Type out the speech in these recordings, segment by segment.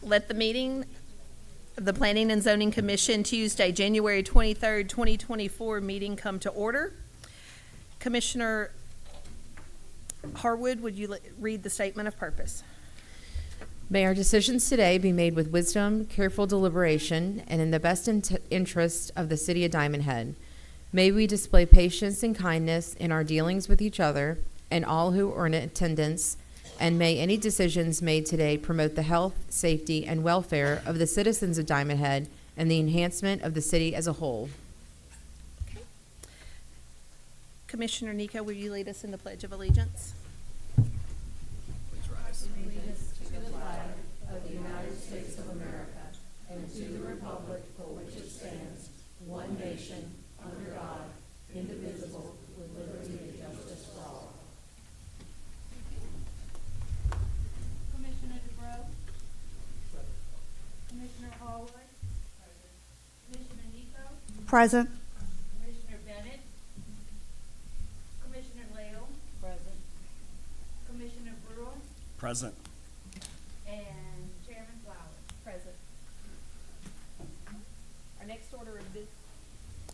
Let the meeting of the Planning and Zoning Commission Tuesday, January 23rd, 2024 meeting come to order. Commissioner Harwood, would you read the statement of purpose? May our decisions today be made with wisdom, careful deliberation, and in the best interest of the City of Diamond Head. May we display patience and kindness in our dealings with each other and all who are in attendance, and may any decisions made today promote the health, safety, and welfare of the citizens of Diamond Head and the enhancement of the city as a whole. Okay. Commissioner Nico, will you lead us in the Pledge of Allegiance? Commissioner DeBrow. Commissioner Hallwood. Commissioner Nico. Present. Commissioner Bennett. Commissioner Lael. Present. Commissioner Brewer. Present. And Chairman Flowers. Present.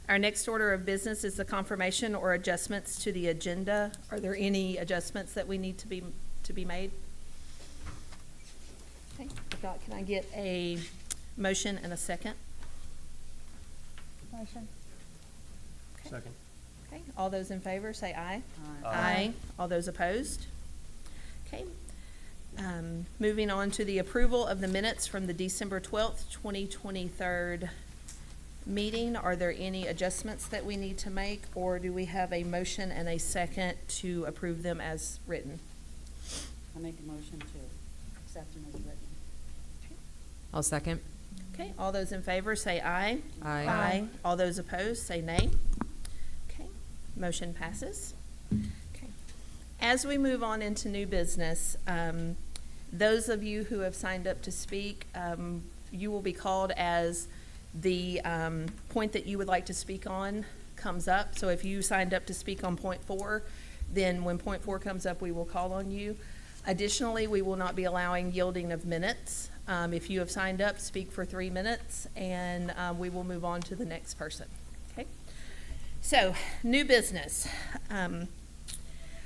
Our next order of business is the confirmation or adjustments to the agenda. Are there any adjustments that we need to be made? Okay, if not, can I get a motion and a second? Motion. Second. Okay, all those in favor say aye. Aye. All those opposed? Okay. Moving on to the approval of the minutes from the December 12th, 2023 meeting. Are there any adjustments that we need to make, or do we have a motion and a second to approve them as written? I make a motion to accept them as written. I'll second. Okay, all those in favor say aye. Aye. All those opposed say nay. Okay, motion passes. Okay. As we move on into new business, those of you who have signed up to speak, you will be called as the point that you would like to speak on comes up. So if you signed up to speak on point 4, then when point 4 comes up, we will call on you. Additionally, we will not be allowing yielding of minutes. If you have signed up, speak for 3 minutes, and we will move on to the next person. Okay. So, new business.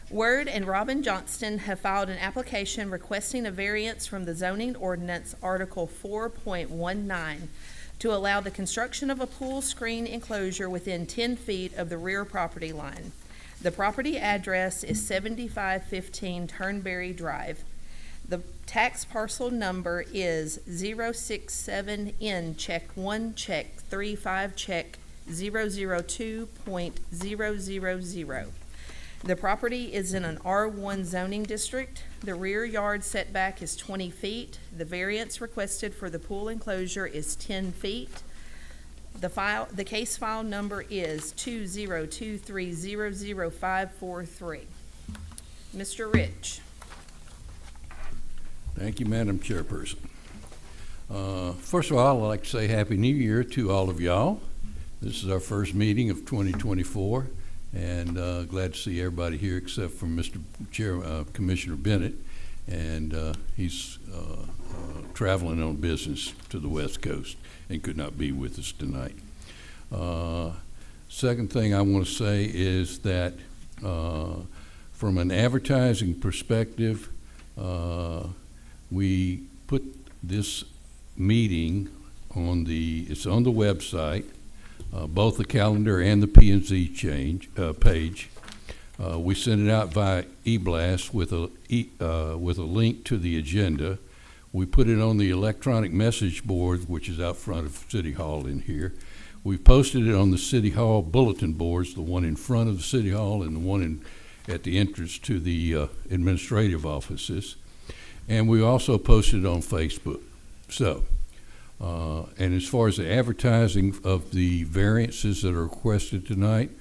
Word and Robin Johnston have filed an application requesting a variance from the zoning ordinance Article 4.19 to allow the construction of a pool screen enclosure within 10 feet of the rear property line. The property address is 7515 Turnberry Drive. The tax parcel number is 067N check 1 check 35 check 002.000. The property is in an R1 zoning district. The rear yard setback is 20 feet. The variance requested for the pool enclosure is 10 feet. The case file number is 202300543. Mr. Rich. Thank you, Madam Chairperson. First of all, I'd like to say Happy New Year to all of y'all. This is our first meeting of 2024, and glad to see everybody here except for Mr. Commissioner Bennett, and he's traveling on business to the West Coast and could not be with us tonight. Second thing I want to say is that from an advertising perspective, we put this meeting on it's on the website, both the calendar and the P&Z page. We sent it out via e-blast with a link to the agenda. We put it on the electronic message board, which is out front of City Hall in here. We posted it on the City Hall bulletin boards, the one in front of the City Hall and the one at the entrance to the administrative offices. And we also posted it on Facebook. So, and as far as the advertising of the variances that are requested tonight,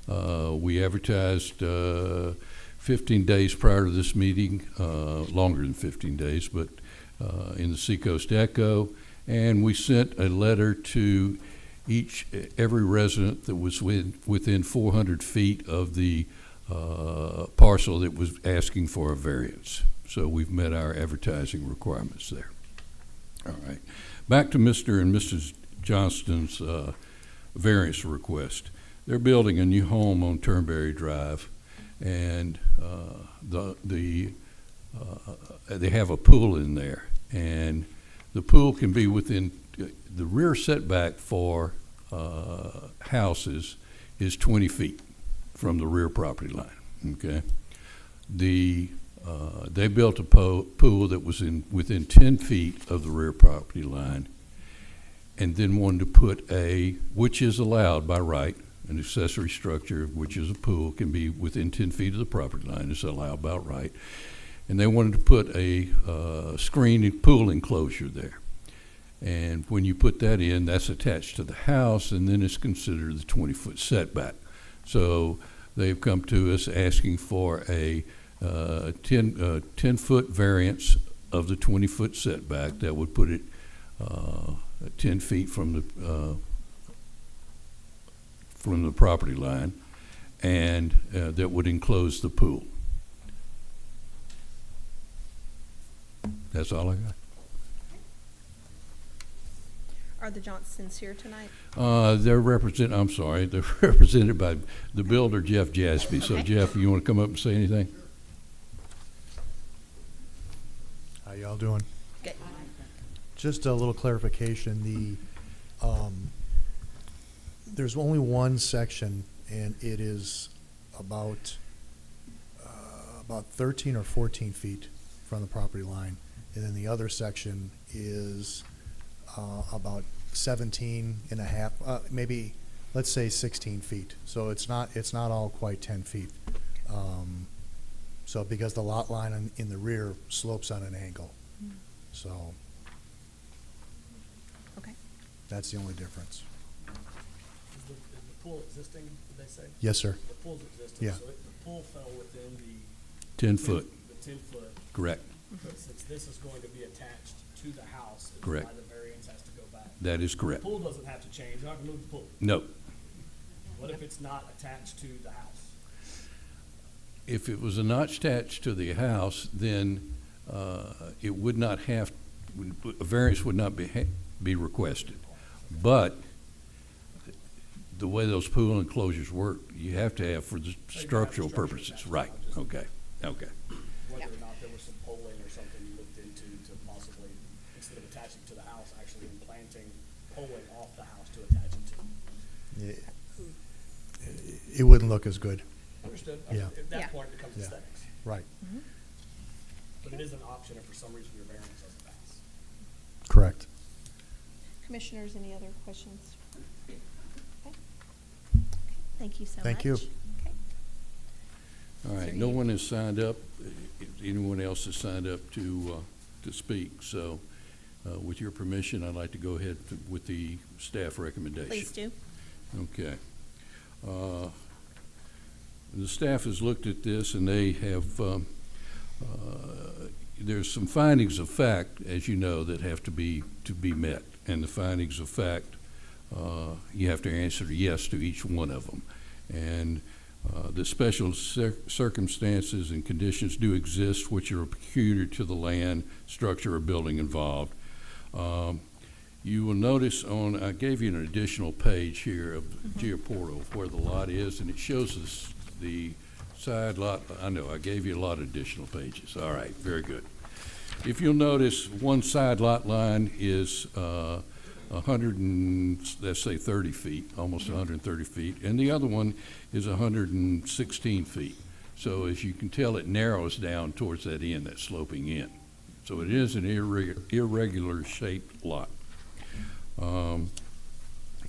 we advertised 15 days prior to this meeting, longer than 15 days, but in the Seacoast Echo, and we sent a letter to every resident that was within 400 feet of the parcel that was asking for a variance. So we've met our advertising requirements there. All right. Back to Mr. and Mrs. Johnston's variance request. They're building a new home on Turnberry Drive, and they have a pool in there, and the pool can be within the rear setback for houses is 20 feet from the rear property line. Okay, they built a pool that was within 10 feet of the rear property line, and then wanted to put which is allowed by right, an accessory structure, which is a pool, can be within 10 feet of the property line. It's allowed by right. And they wanted to put a screened pool enclosure there. And when you put that in, that's attached to the house, and then it's considered the 20-foot setback. So they've come to us asking for a 10-foot variance of the 20-foot setback that would put it 10 feet from the property line, and that would enclose the pool. That's all I got. Are the Johnsons here tonight? They're represented by the builder, Jeff Jaspi. So Okay. Jeff, you want to come up and say anything? How y'all doing? Good. Just a little clarification. There's only one section, and it is about 13 or 14 feet from the property line, and then the other section is about 17 and a half, maybe let's say 16 feet. So it's not all quite 10 feet. So because the lot line in the rear slopes on an angle, so Okay. that's the only difference. Is the pool existing, did they say? Yes, sir. The pool's existing, Yeah. so the pool fell within the 10 foot, the 10-foot. correct. But since this is going to be attached to the house, is Correct. why the variance has to go back. That is The correct. pool doesn't have to change, you're not gonna move the pool. No. What if it's not attached to the house? If it was not attached to the house, then it would not have, a variance would not be requested. But the way those pool enclosures work, you have to have for the structural purposes. Right, okay, okay. Whether or not there was some polling or something you looked into to possibly, instead of attaching to the house, actually implanting polling off the house to attach it to. It wouldn't look as good. Understood? Yeah. At Yeah. that point, it becomes Yeah. aesthetics. Right. But it is an option if for some reason your variance doesn't pass. Correct. Commissioners, any other questions? Okay. Thank you so much. Thank you. Okay. All right, no one has signed up. Anyone else has signed up to speak? So with your permission, I'd like to go ahead with the staff recommendation. Please do. Okay. The staff has looked at this, and they have, there's some findings of fact, as you know, that have to be met. And the findings of fact, you have to answer yes to each one of them. And the special circumstances and conditions do exist which are peculiar to the land, structure, or building involved. You will notice I gave you an additional page here of GeoPortal of where the lot is, and it shows us the side lot. I know, I gave you a lot of additional pages. All right, very good. If you'll notice, one side lot line is 30 feet, almost 130 feet, and the other one is 116 feet. So as you can tell, it narrows down towards that end, that sloping end. So it is an irregular shaped lot.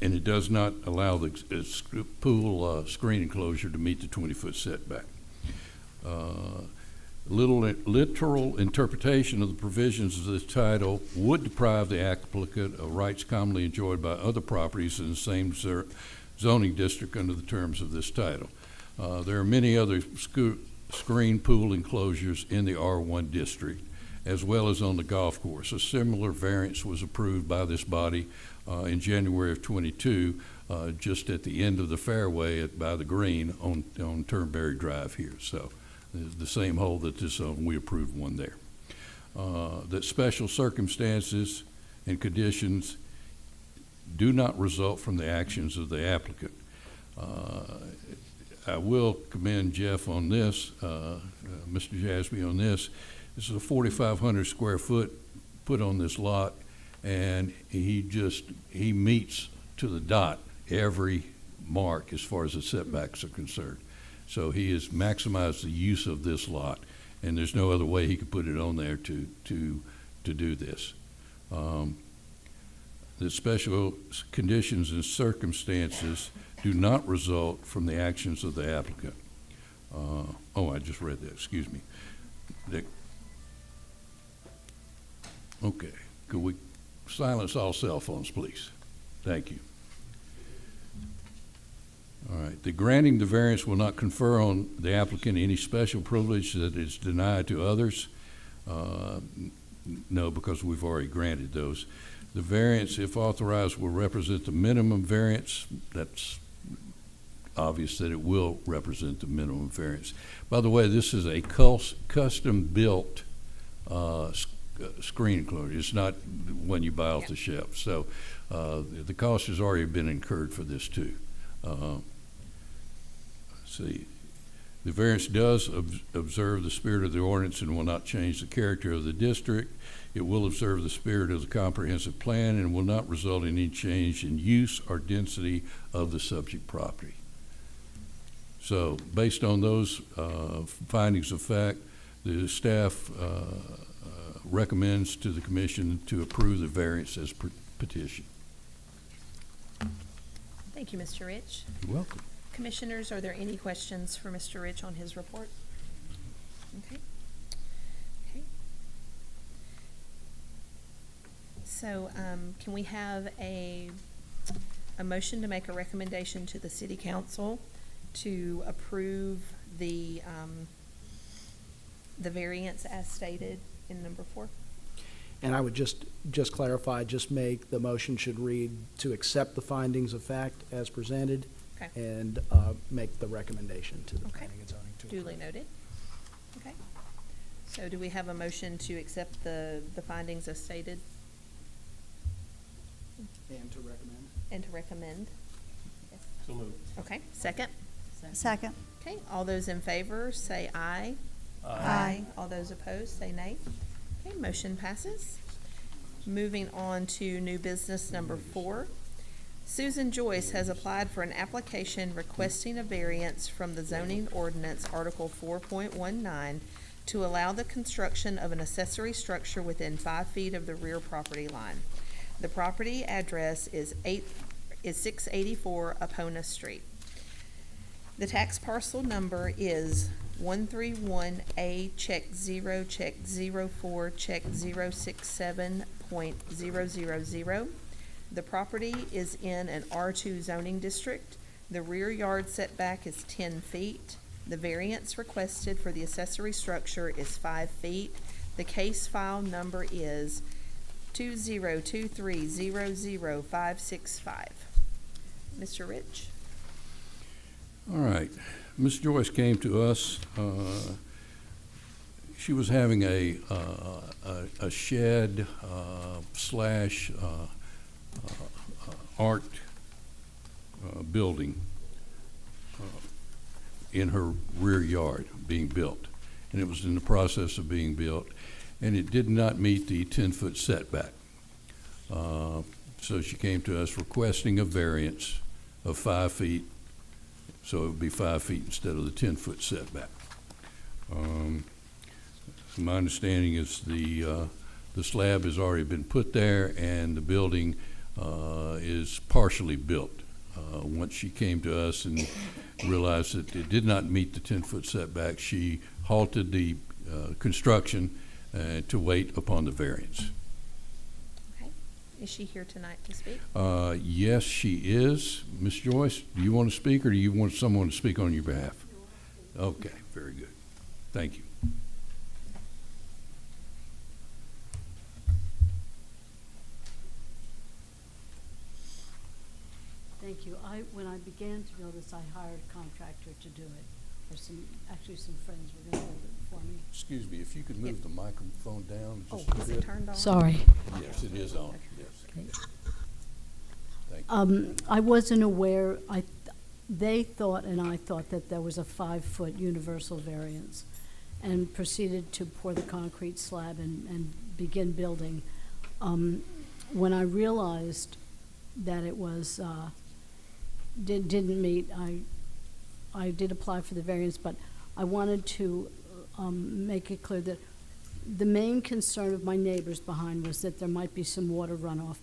And it does not allow the pool screen enclosure to meet the 20-foot setback. Literal interpretation of the provisions of this title would deprive the applicant of rights commonly enjoyed by other properties in the same zoning district under the terms of this title. There are many other screen pool enclosures in the R1 district, as well as on the golf course. A similar variance was approved by this body in January of 22, just at the end of the fairway by the green on Turnberry Drive here. So the same hole that this we approved one there. That special circumstances and conditions do not result from the actions of the applicant. I will commend Jeff on this, Mr. Jasby on this. This is a 4,500 square foot put on this lot, and he meets to the dot every mark as far as the setbacks are concerned. So he has maximized the use of this lot, and there's no other way he could put it on there to do this. The special conditions and circumstances do not result from the actions of the applicant. I just read that, excuse me. Okay, could we silence all cell phones, please? Thank you. All right, the granting the variance will not confer on the applicant any special privilege that is denied to others. No, because we've already granted those. The variance, if authorized, will represent the minimum variance. That's obvious that it will represent the minimum variance. By the way, this is a custom-built screen enclosure. It's not one you buy off the shelf. So the cost has already been incurred for this too. Let's see. The variance does observe the spirit of the ordinance and will not change the character of the district. It will observe the spirit of the comprehensive plan and will not result in any change in use or density of the subject property. So based on those findings of fact, the staff recommends to the commission to approve the variance as petition. Thank you, Mr. Rich. You're welcome. Commissioners, are there any questions for Mr. Rich on his report? Okay. Okay. So, can we have a motion to make a recommendation to the city council to approve the variance as stated in number 4? And I would just clarify, just make the motion should read to accept the findings of fact as presented. Okay. And make the recommendation to the Okay. planning and zoning to Duly approve. noted. Okay. So do we have a motion to accept the findings as stated And to recommend. and to recommend? Yes. So moved. Okay, second? Second. Okay, all those in favor say aye. Aye. All those opposed say nay. Okay, motion passes. Moving on to new business number 4. Susan Joyce has applied for an application requesting a variance from the zoning ordinance Article 4.19 to allow the construction of an accessory structure within 5 feet of the rear property line. The property address is 684 Apona Street. The tax parcel number is 131A check 0 check 04 check 067.000. The property is in an R2 zoning district. The rear yard setback is 10 feet. The variance requested for the accessory structure is 5 feet. The case file number is 202300565. Mr. Rich? All right. Ms. Joyce came to us. She was having a shed slash art building in her rear yard being built. And it was in the process of being built. And it did not meet the 10-foot setback. So she came to us requesting a variance of 5 feet. So it would be 5 feet instead of the 10-foot setback. So my understanding is the slab has already been put there and the building is partially built. Once she came to us and realized that it did not meet the 10-foot setback, she halted the construction to wait upon the variance. Okay. Is she here tonight to speak? Yes, she is. Ms. Joyce, do you want to speak or do you want someone to speak on your behalf? Okay, very good. Thank you. Thank you. When I began to build this, I hired a contractor to do it, or some friends were going to build it for for me. Excuse me, if you could move the microphone down Oh, just a is it bit. turned on? Sorry. Yes, it is on, yes. Okay. Thank you. I wasn't aware, they thought and I thought that there was a 5-foot universal variance, and proceeded to pour the concrete slab and begin building. When I realized that it was, didn't meet, I did apply for the variance, but I wanted to make it clear that the main concern of my neighbors behind was that there might be some water runoff.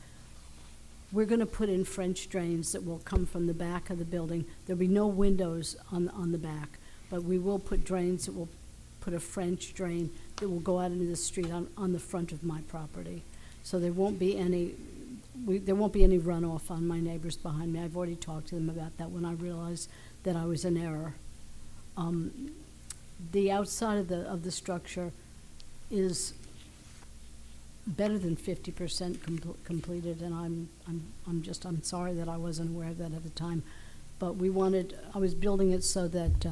We're going to put in French drains that will come from the back of the building. There'll be no windows on the back, but we will put drains that will put a French drain that will go out into the street on the front of my property. So there won't be any runoff on my neighbors behind me. I've already talked to them about that when I realized that I was in error. The outside of the structure is better than 50% completed, and I'm sorry that I wasn't aware of that at the time. But I was building it so that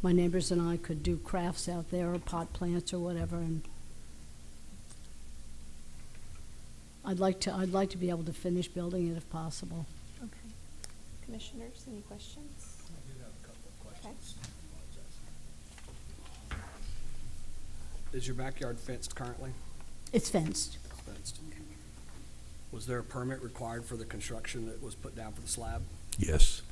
my neighbors and I could do crafts out there, or pot plants or whatever, and I'd like to be able to finish building it if possible. Okay. Commissioners, any questions? I do have a couple of questions. Is your backyard fenced currently? It's fenced. It's fenced. Was there a permit required for the construction that was put down for the slab? Yes.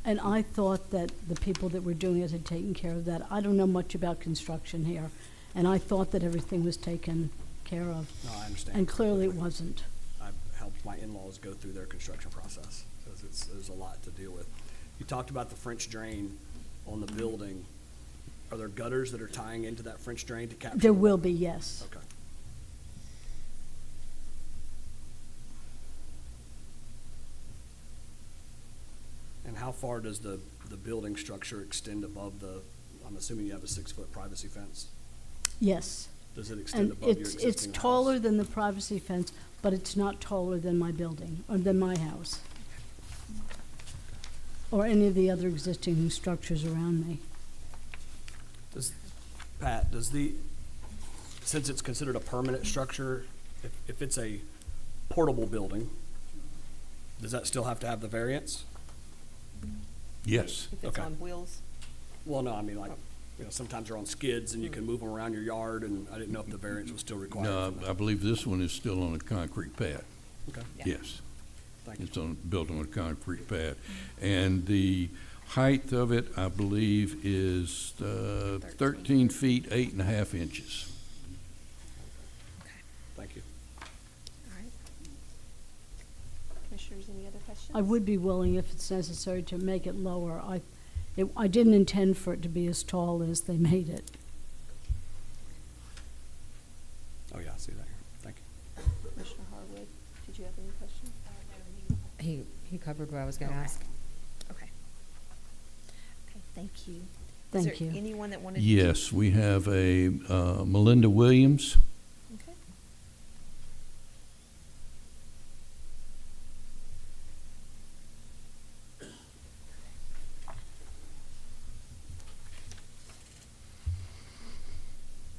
And I thought that the people that were doing it had taken care of that. I don't know much about construction here, and I thought that everything was taken care of, No, I understand. and clearly it wasn't. I've helped my in-laws go through their construction process, because there's a lot to deal with. You talked about the French drain on the building. Are there gutters that are tying into that French drain to capture? There the will water? be, yes. Okay. And how far does the building structure extend above I'm assuming you have a 6-foot privacy fence? Yes. Does it extend And above your it's existing house? taller than the privacy fence, but it's not taller than my building, or than my house, or any of the other existing structures around me. Pat, since it's considered a permanent structure, if it's a portable building, does that still have to have the variance? Yes. If it's Okay. on wheels? Well, no, I mean, like, sometimes they're on skids and you can move them around your yard, and I didn't know if the variance was still required. No, for that. I believe this one is still on a concrete pad. Okay, Yeah. Yes. thank you. It's built on a concrete pad. And the height of it, I believe, is 13 feet, 8.5 inches. Thank you. All right. Commissioners, any other questions? I would be willing, if it's necessary, to make it lower. I didn't intend for it to be as tall as they made it. Oh, yeah, I see that here. Thank you. Commissioner Harwood, did you have any questions? He covered what I was going to Okay. ask. Okay. Okay, thank you. Thank Is there you. anyone that wanted to? Yes, we have a Melinda Williams. Okay.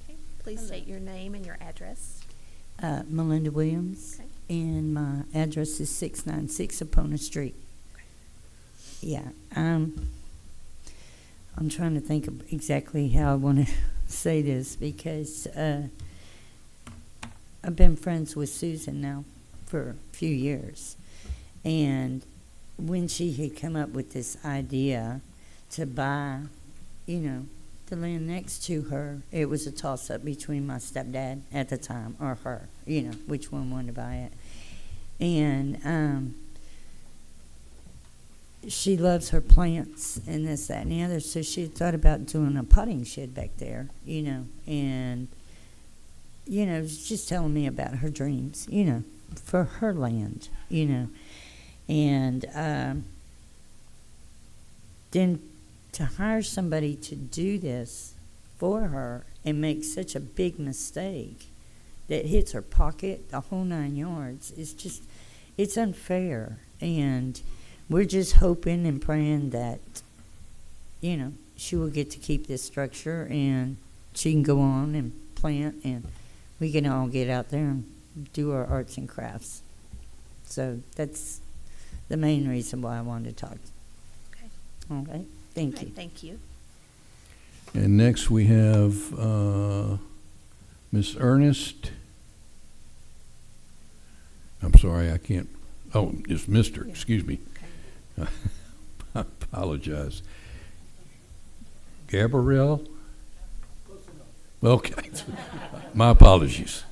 Okay, please state your name and your address. Melinda Williams, Okay. and my address is 696 Apona Street. Yeah, I'm trying to think of exactly how I want to say this, because I've been friends with Susan now for a few years, and when she had come up with this idea to buy, the land next to her, it was a toss-up between my stepdad at the time, or her, which one wanted to buy it. And she loves her plants and this, that, and the other, so she had thought about doing a potting shed back there, and, was just telling me about her dreams, for her land, and then to hire somebody to do this for her and make such a big mistake that hits her pocket, the whole 9 yards, it's unfair. And we're just hoping and praying that, she will get to keep this structure and she can go on and plant, and we can all get out there and do our arts and crafts. So that's the main reason why I wanted to talk. Okay. All right, thank All you. right, thank you. And next we have Miss Ernest. I'm sorry, I can't. Oh, it's Mr. Yeah. Excuse me. Okay. I apologize. Gabrielle? Okay. My apologies.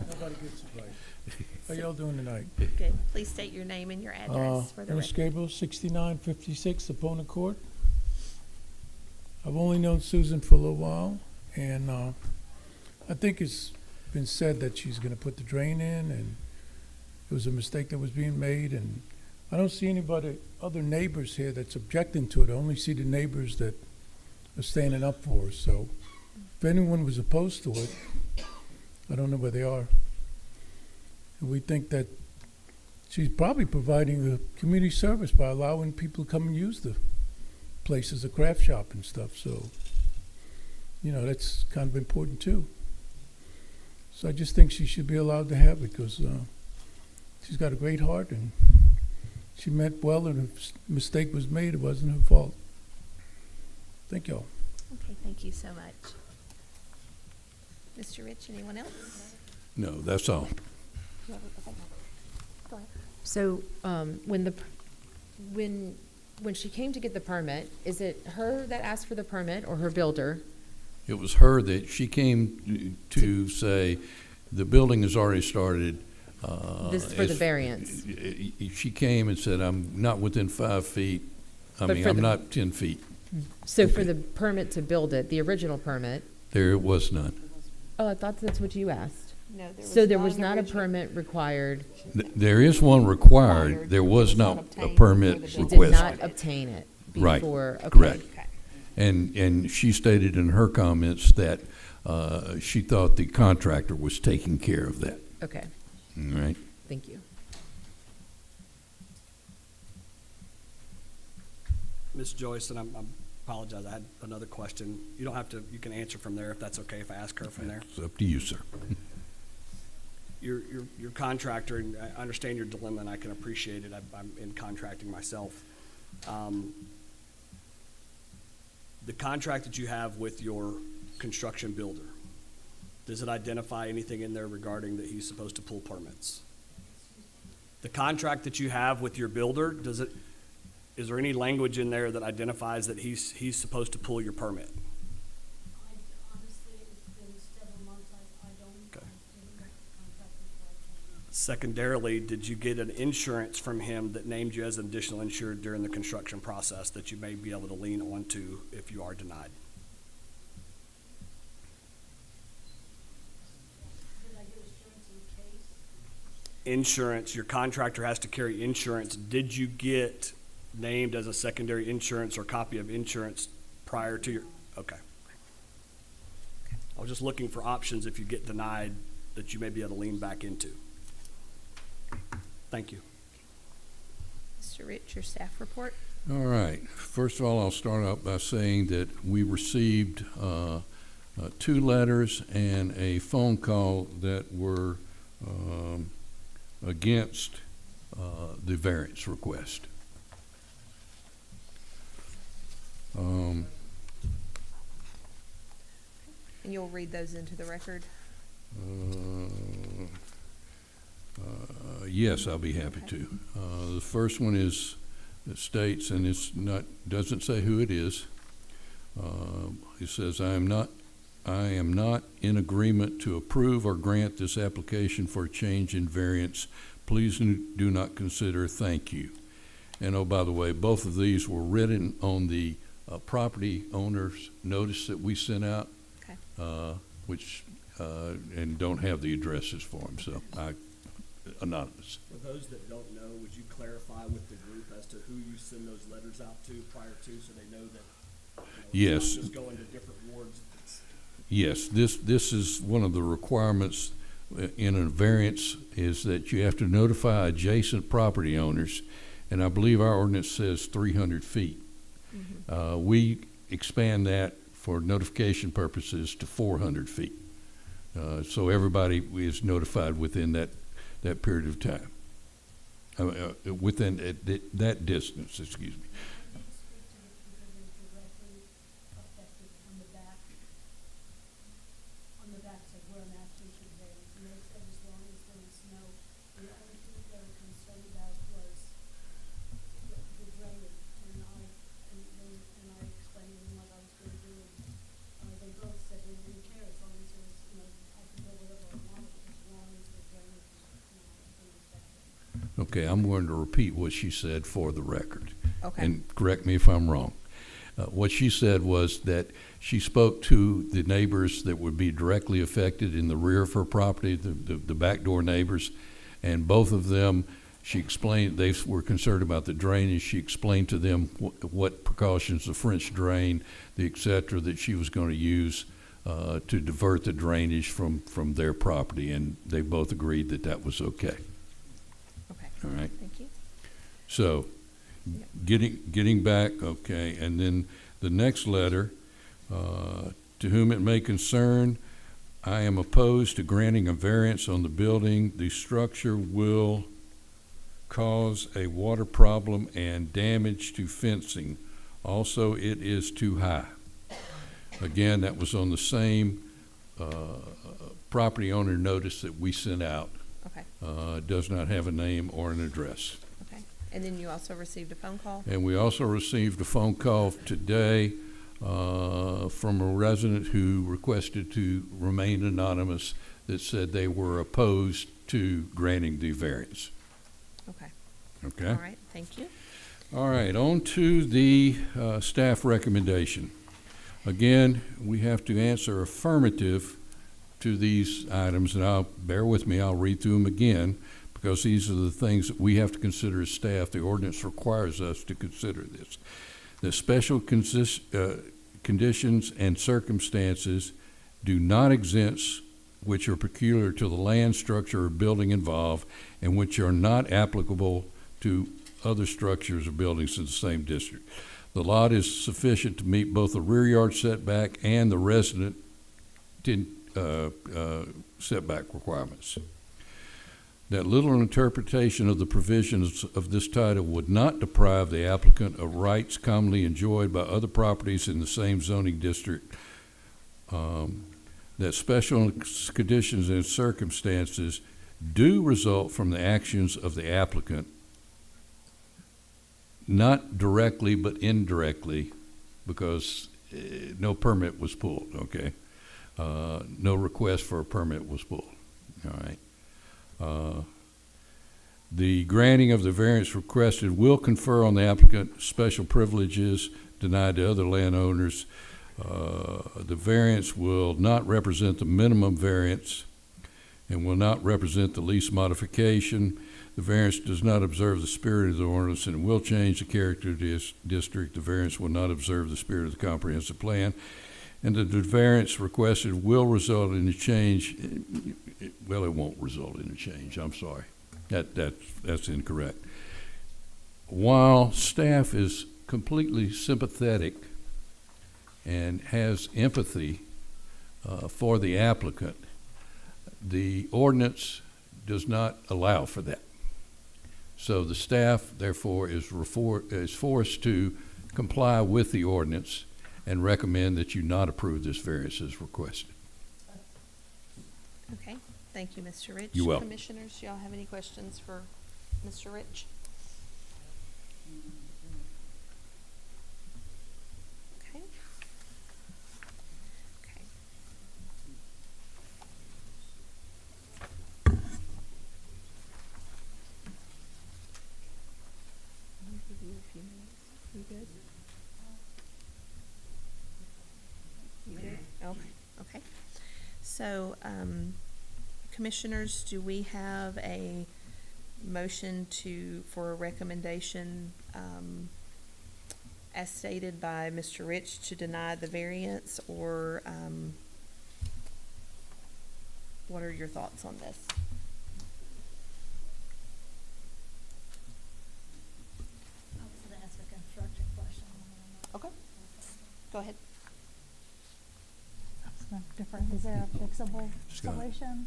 How y'all doing tonight? Good. Please state your name and your address for the Ernest record. Gabriel, 6956 Opponent Court. I've only known Susan for a little while, and I think it's been said that she's going to put the drain in, and it was a mistake that was being made, and I don't see anybody, other neighbors here that's objecting to it. I only see the neighbors that are standing up for her. So if anyone was opposed to it, I don't know where they are. And we think that she's probably providing a community service by allowing people to come and use the place as a craft shop and stuff. So, you know, that's kind of important too. So I just think she should be allowed to have it because she's got a great heart and she meant well, and if a mistake was made, it wasn't her fault. Thank y'all. Okay, thank you so much. Mr. Rich, anyone else? No, that's all. Okay. Go ahead. So, when she came to get the permit, is it her that asked for the permit or her builder? It was her that she came to say, the building has already started. This is for the variance. She came and said, I'm not within 5 feet. But for I'm the- not 10 feet. So for the permit to build it, the original permit, There was none. oh, I thought that's what you asked. No, there was So there was an not a original- permit required. There is one required. There was not a obtained permit before the She did requested. not obtain it Right, before. Okay. correct. Okay. And she stated in her comments that she thought the contractor was taking care of that. Okay, All right? thank you. Ms. Joyce, and I apologize, I had another question. You don't have to, you can answer from there if that's okay if I ask her from there. It's up to you, sir. Your contractor, and I understand your dilemma, and I can appreciate it. I'm in contracting myself. The contract that you have with your construction builder, does it identify anything in there regarding that he's supposed to pull permits? The contract that you have with your builder, is there any language in there that identifies that he's supposed to pull your permit? Honestly, it's been several months, I don't, Okay. didn't get the contract before. Secondarily, did you get an insurance from him that named you as an additional insured during the construction process that you may be able to lean on to if you are denied? Did I get insurance in case? Insurance, your contractor has to carry insurance. Did you get named as a secondary insurance or copy of insurance prior to your, okay. I was just looking for options if you get denied that you may be able to lean back into. Thank you. Mr. Rich, your staff report? All right. First of all, I'll start out by saying that we received 2 letters and a phone call that were against the variance request. And you'll read those into the record? Yes, I'll be happy to. The first one is, it states, and it's not, doesn't say who it is. It says, I am not in agreement to approve or grant this application for a change in variance. Please do not consider, thank you. And oh, by the way, both of these were written on the property owner's notice that we sent out, Okay. which, and don't have the addresses for them, so anonymous. For those that don't know, would you clarify with the group as to who you send those letters out to prior to, so they know that, Yes. just going to different wards? Yes, this is one of the requirements in a variance, is that you have to notify adjacent property owners, and I believe our ordinance says 300 feet. We expand that for notification purposes to 400 feet. So everybody is notified within that period of time. Within that distance, excuse me. I did speak to the people that are directly affected on the backside where I'm asking for variance, and they said as long as there was no, the only thing they were concerned about was the drainage, and I explained to them what I was gonna do, and they both said they didn't care as long as there was, I could build whatever I wanted, as long as the drainage was, affected. Okay, I'm going to repeat what she said for the record. Okay. And correct me if I'm wrong. What she said was that she spoke to the neighbors that would be directly affected in the rear of her property, the back door neighbors, and both of them, she explained, they were concerned about the drainage. She explained to them what precautions, the French drain, the et cetera, that she was going to use to divert the drainage from their property, and they both agreed that that was okay. Okay. All right. Thank you. So, getting back, okay, and then the next letter, to whom it may concern, I am opposed to granting a variance on the building. The structure will cause a water problem and damage to fencing. Also, it is too high. Again, that was on the same property owner notice that we sent out. Okay. It does not have a name or an address. Okay. And then you also received a phone call? And we also received a phone call today from a resident who requested to remain anonymous that said they were opposed to granting the variance. Okay. Okay? All right. Thank you. All right, on to the staff recommendation. Again, we have to answer affirmative to these items, and bear with me, I'll read through them again, because these are the things that we have to consider as staff. The ordinance requires us to consider this. The special conditions and circumstances do not exist which are peculiar to the land, structure, or building involved, and which are not applicable to other structures or buildings in the same district. The lot is sufficient to meet both the rear yard setback and the resident setback requirements. That little interpretation of the provisions of this title would not deprive the applicant of rights commonly enjoyed by other properties in the same zoning district. That special conditions and circumstances do result from the actions of the applicant, not directly but indirectly, because no permit was pulled, okay? No request for a permit was pulled, all right? The granting of the variance requested will confer on the applicant special privileges denied to other landowners. The variance will not represent the minimum variance and will not represent the least modification. The variance does not observe the spirit of the ordinance and will change the character of this district. The variance will not observe the spirit of the comprehensive plan. And the variance requested will result in a change. Well, it won't result in a change. I'm sorry. That's incorrect. While staff is completely sympathetic and has empathy for the applicant, the ordinance does not allow for that. So the staff, therefore, is forced to comply with the ordinance and recommend that you not approve this variance as requested. Okay. Thank you, Mr. Rich. You're welcome. Commissioners, y'all have any questions for Mr. Rich? Okay. Okay. I'll give you a few minutes. You good? You good? Okay. Okay. So, Commissioners, do we have a motion for a recommendation, as stated by Mr. Rich, to deny the variance, or, what are your thoughts on this? I was gonna ask a construction question. Okay. Go ahead. is there a fixable Scott. solution?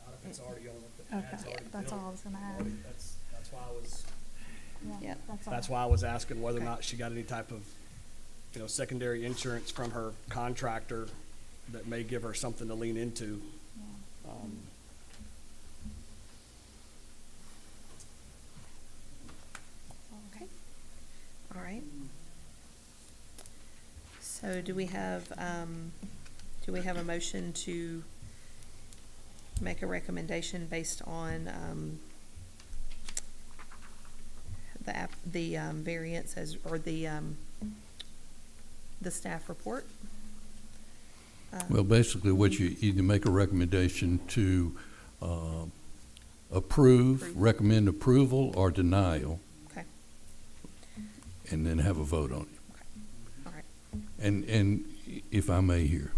Not if it's already on the Okay, that's all I was gonna add. That's why I was. Yeah, Yep. that's all. That's why I was asking whether or Okay. not she got any type of, secondary insurance from her contractor that may give her something to lean into. Yeah. Okay. All right. So do we have a motion to make a recommendation based on, the variance as, or the staff report? Well, basically, what you either make a recommendation to approve, recommend approval or denial, Okay, and then have a vote on it. all right. And if I may here,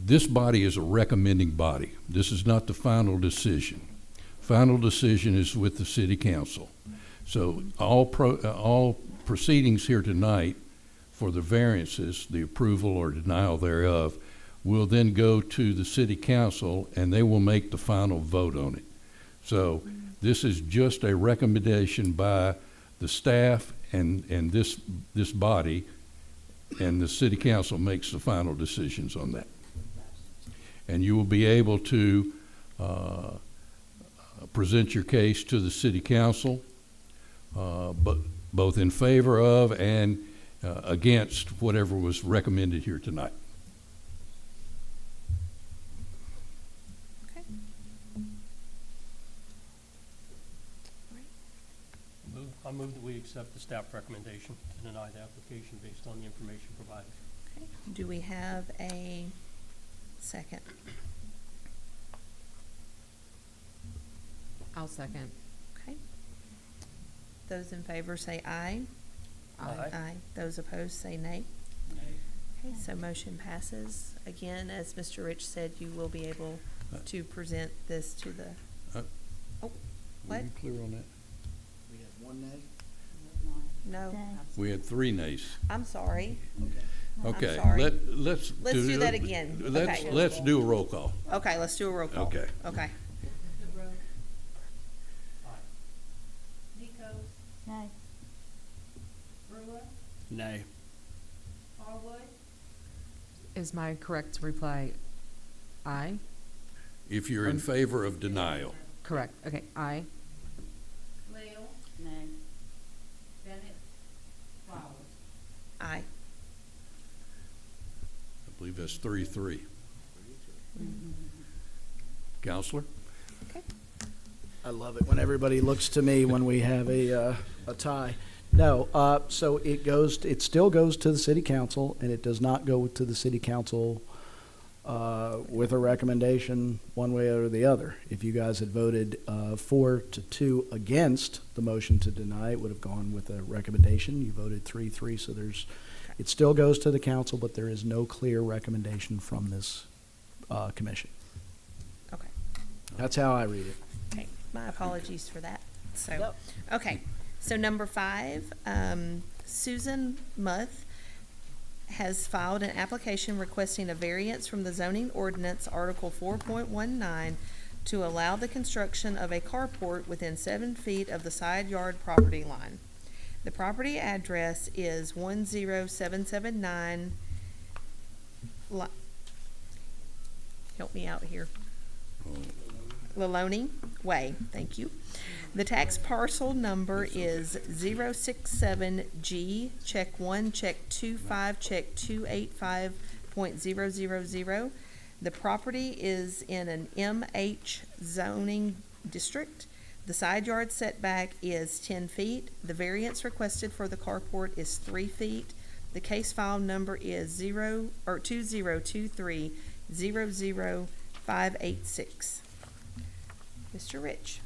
this body is a recommending body. This is not the final decision. Final decision is with the city council. So all proceedings here tonight for the variances, the approval or denial thereof, will then go to the city council and they will make the final vote on it. So this is just a recommendation by the staff and this body, and the city council makes the final decisions on that. And you will be able to present your case to the city council, but both in favor of and against whatever was recommended here tonight. Okay. All right. I move that we accept the staff recommendation to deny the application based on the information provided. Okay. Do we have a second? I'll second. Okay. Those in favor say aye. Aye. Aye. Those opposed say nay. Okay, so motion passes. Again, as Mr. Rich said, you will be able to present this to the, oh, what? Were you clear on that? We had one nay? No, Okay. We had 3 nays. I'm sorry. Okay, sorry. let's do that again. Okay. Let's do a roll call. Okay, let's do a roll call. Okay. Okay. Nico, Nay. Brewer, Nay. Harwood, Is my correct reply aye? If you're in favor of denial. Correct, okay, aye. Lael, Nay. Bennett, Flowers. Aye. I believe that's 3-3. Counselor? I love it when everybody looks to me when we have a tie. No, so it still goes to the city council, and it does not go to the city council with a recommendation one way or the other. If you guys had voted 4-2 against the motion to deny, it would have gone with a recommendation. You voted 3-3, so it still goes to the council, but there is no clear recommendation from this commission. Okay. That's how I read it. Okay, my apologies for that. So, Yep. okay, so number 5, Susan Muth has filed an application requesting a variance from the zoning ordinance, Article 4.19, to allow the construction of a carport within 7 feet of the side yard property line. The property address is 10779, help me out here. Lalone Way, thank you. The tax parcel number is 067G, check 1, check 25, check 285.000. The property is in an MH zoning district. The side yard setback is 10 feet. The variance requested for the carport is 3 feet. The case file number is 2023-00586. Mr. Rich.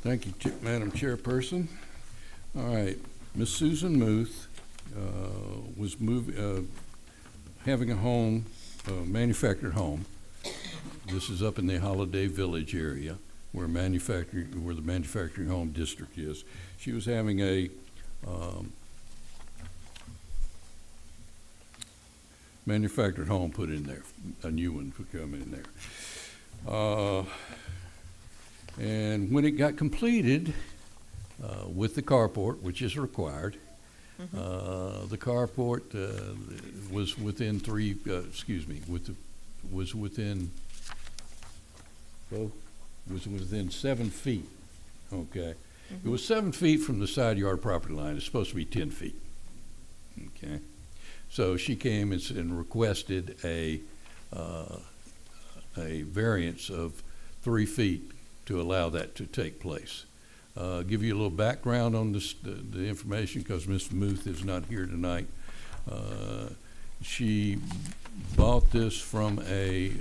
Thank you, Madam Chairperson. All right, Miss Susan Muth was having a home, manufactured home. This is up in the Holiday Village area where the manufacturing home district is. She was having a manufactured home put in there, a new one would come in there. And when it got completed, with the carport, which is required, the carport, was within was within 7 feet, okay? It was 7 feet from the side yard property line. It's supposed to be 10 feet, okay? So she came and requested a variance of 3 feet to allow that to take place. Give you a little background on this, the information, because Ms. Muth is not here tonight. She bought this from a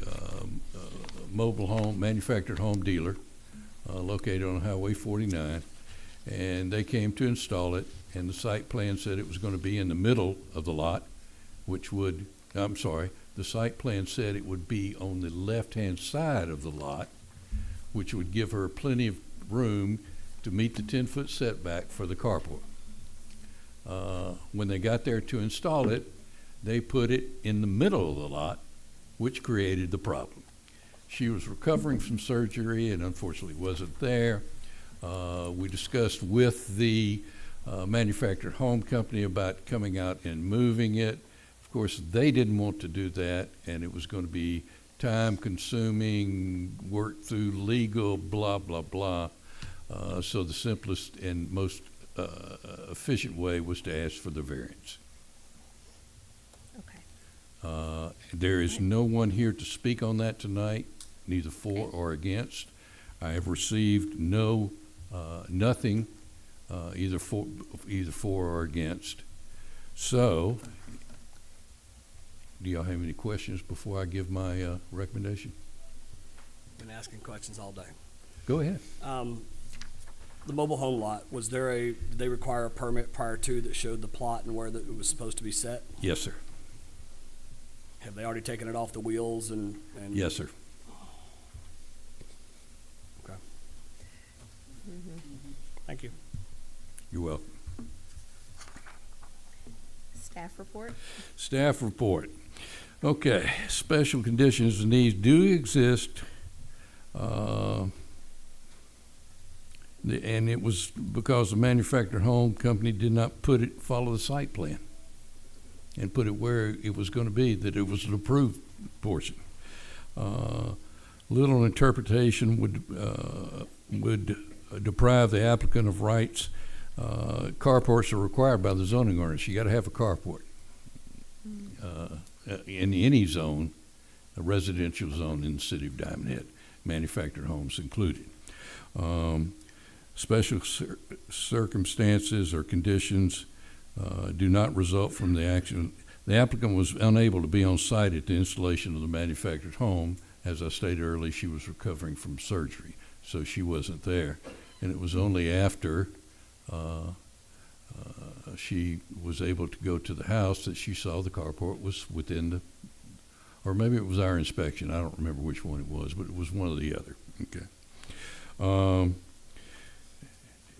mobile home, manufactured home dealer located on Highway 49, and they came to install it, and the site plan said it was going to be in the middle of the lot, which would, I'm sorry, the site plan said it would be on the left-hand side of the lot, which would give her plenty of room to meet the 10-foot setback for the carport. When they got there to install it, they put it in the middle of the lot, which created the problem. She was recovering from surgery and unfortunately wasn't there. We discussed with the manufactured home company about coming out and moving it. Of course, they didn't want to do that, and it was going to be time-consuming, work through legal, blah, blah, blah. So the simplest and most efficient way was to ask for the variance. Okay. There is no one here to speak on that tonight, neither for or against. I have received nothing, either for or against. So, do y'all have any questions before I give my recommendation? Been asking questions all day. Go ahead. The mobile home lot, did they require a permit prior to that showed the plot and where it was supposed to be set? Yes, sir. Have they already taken it off the wheels and? Yes, sir. Okay. Thank you. You're welcome. Staff report? Staff report. Okay, special conditions and needs do exist. And it was because the manufactured home company did not follow the site plan and put it where it was going to be, that it was an approved portion. Little interpretation would deprive the applicant of rights. Carports are required by the zoning ordinance. You got to have a carport in any zone, a residential zone in the city of Diamond Head, manufactured homes included. Special circumstances or conditions do not result from the action. The applicant was unable to be on site at the installation of the manufactured home. As I stated earlier, she was recovering from surgery, so she wasn't there. And it was only after she was able to go to the house that she saw the carport was within the, or maybe it was our inspection. I don't remember which one it was, but it was one or the other. Okay.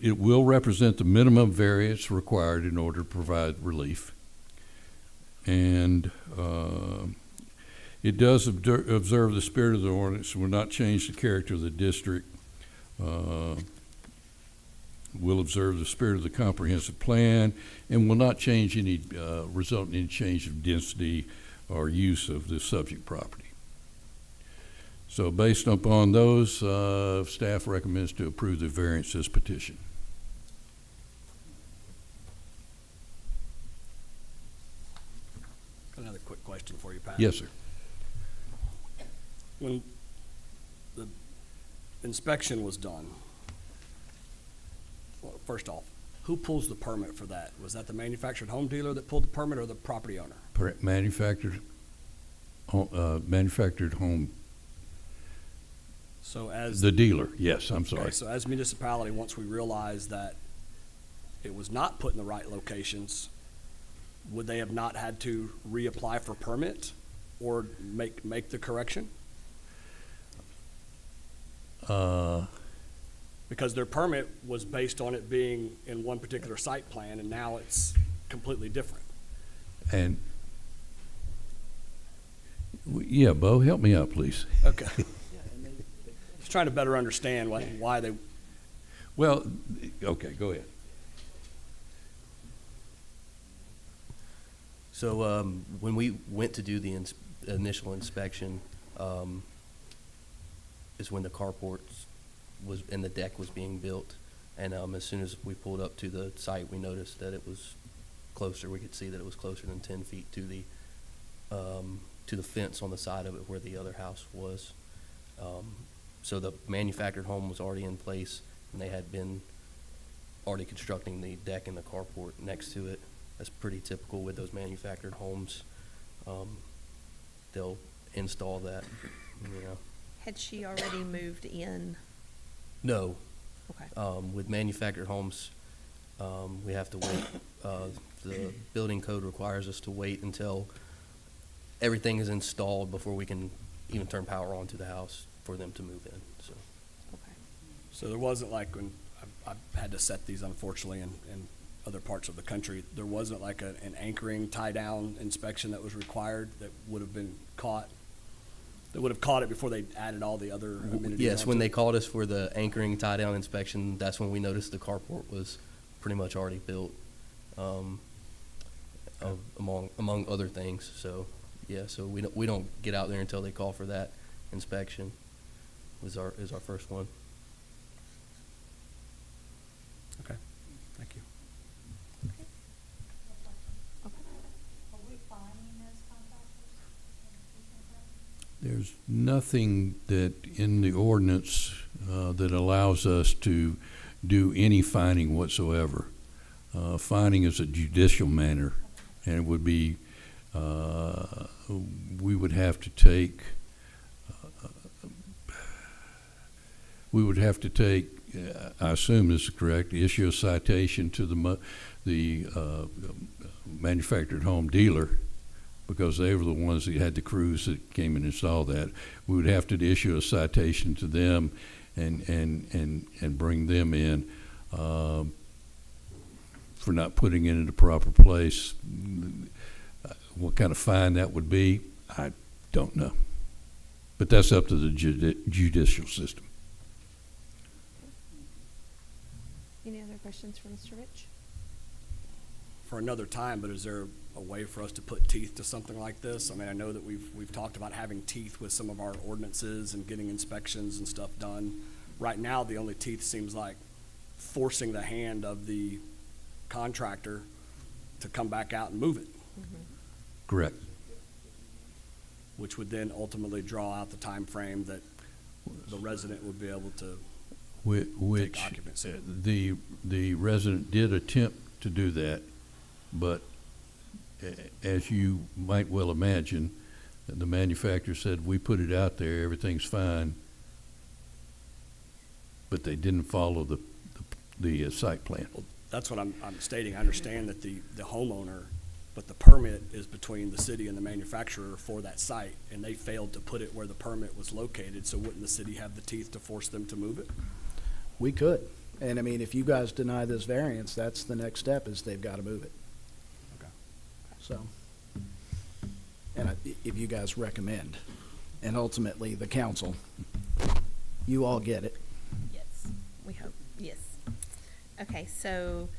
It will represent the minimum variance required in order to provide relief. And it does observe the spirit of the ordinance and will not change the character of the district. Will observe the spirit of the comprehensive plan and will not change any, result in any change of density or use of the subject property. So based upon those, staff recommends to approve the variance as petitioned. Another quick question for you, Pat. Yes, sir. When the inspection was done, well, first off, who pulls the permit for that? Was that the manufactured home dealer that pulled the permit or the property owner? Manufactured home, So as. the dealer, yes, I'm sorry. Okay, so as municipality, once we realized that it was not put in the right locations, would they have not had to reapply for permit or make the correction? Because their permit was based on it being in one particular site plan, and now it's completely different. And Yeah, Bo, help me out, please. Okay. Just trying to better understand why they, Well, okay, go ahead. So when we went to do the initial inspection, is when the carport was and the deck was being built, and as soon as we pulled up to the site, we noticed that it was closer. We could see that it was closer than 10 feet to the fence on the side of it where the other house was. So the manufactured home was already in place, and they had been already constructing the deck and the carport next to it. That's pretty typical with those manufactured homes. They'll install that, you know. Had she already moved in? No. Okay. With manufactured homes, we have to wait. The building code requires us to wait until everything is installed before we can even turn power on to the house for them to move in, so. Okay. so there wasn't like when I've had to set these unfortunately in other parts of the country, there wasn't like an anchoring tie-down inspection that was required that would have been caught, that would have caught it before they added all the other amenities Yes, when onto they it? called us for the anchoring tie-down inspection, that's when we noticed the carport was pretty much already built, among other things. So, yeah, so we don't get out there until they call for that inspection. Is our first one. Okay, thank you. Are we finding those contractors? There's nothing that in the ordinance that allows us to do any fining whatsoever. Fining is a judicial matter, and it would be, we would have to take, I assume this is correct, issue a citation to the manufactured home dealer, because they were the ones that had the crews that came and installed that. We would have to issue a citation to them and bring them in for not putting it in the proper place. What kind of fine that would be, I don't know. But that's up to the judicial system. Any other questions for Mr. Rich? For another time, but is there a way for us to put teeth to something like this? I mean, I know that we've talked about having teeth with some of our ordinances and getting inspections and stuff done. Right now, the only teeth seems like forcing the hand of the contractor to come back out and move it, Correct. which would then ultimately draw out the time frame that the resident would be able to Which take occupancy. the resident did attempt to do that, but as you might well imagine, the manufacturer said, we put it out there, everything's fine, but they didn't follow the site plan. That's what I'm stating. I understand that the homeowner, but the permit is between the city and the manufacturer for that site, and they failed to put it where the permit was located, so wouldn't the city have the teeth to force them to move it? We could. And I mean, if you guys deny this variance, that's the next step, is they've got to move it. Okay. So, and if you guys recommend, and ultimately the council, you all get it. Yes, we hope, yes. Okay, so,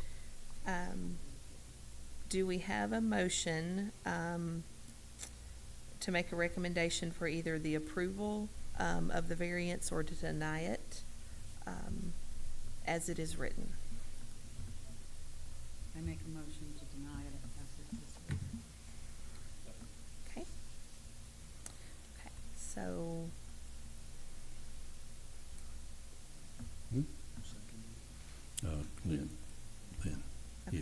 do we have a motion, to make a recommendation for either the approval, of the variance or to deny it, as it is written? I make a motion to deny it as it is written. Okay. Okay, so, Lynn, Okay. yeah.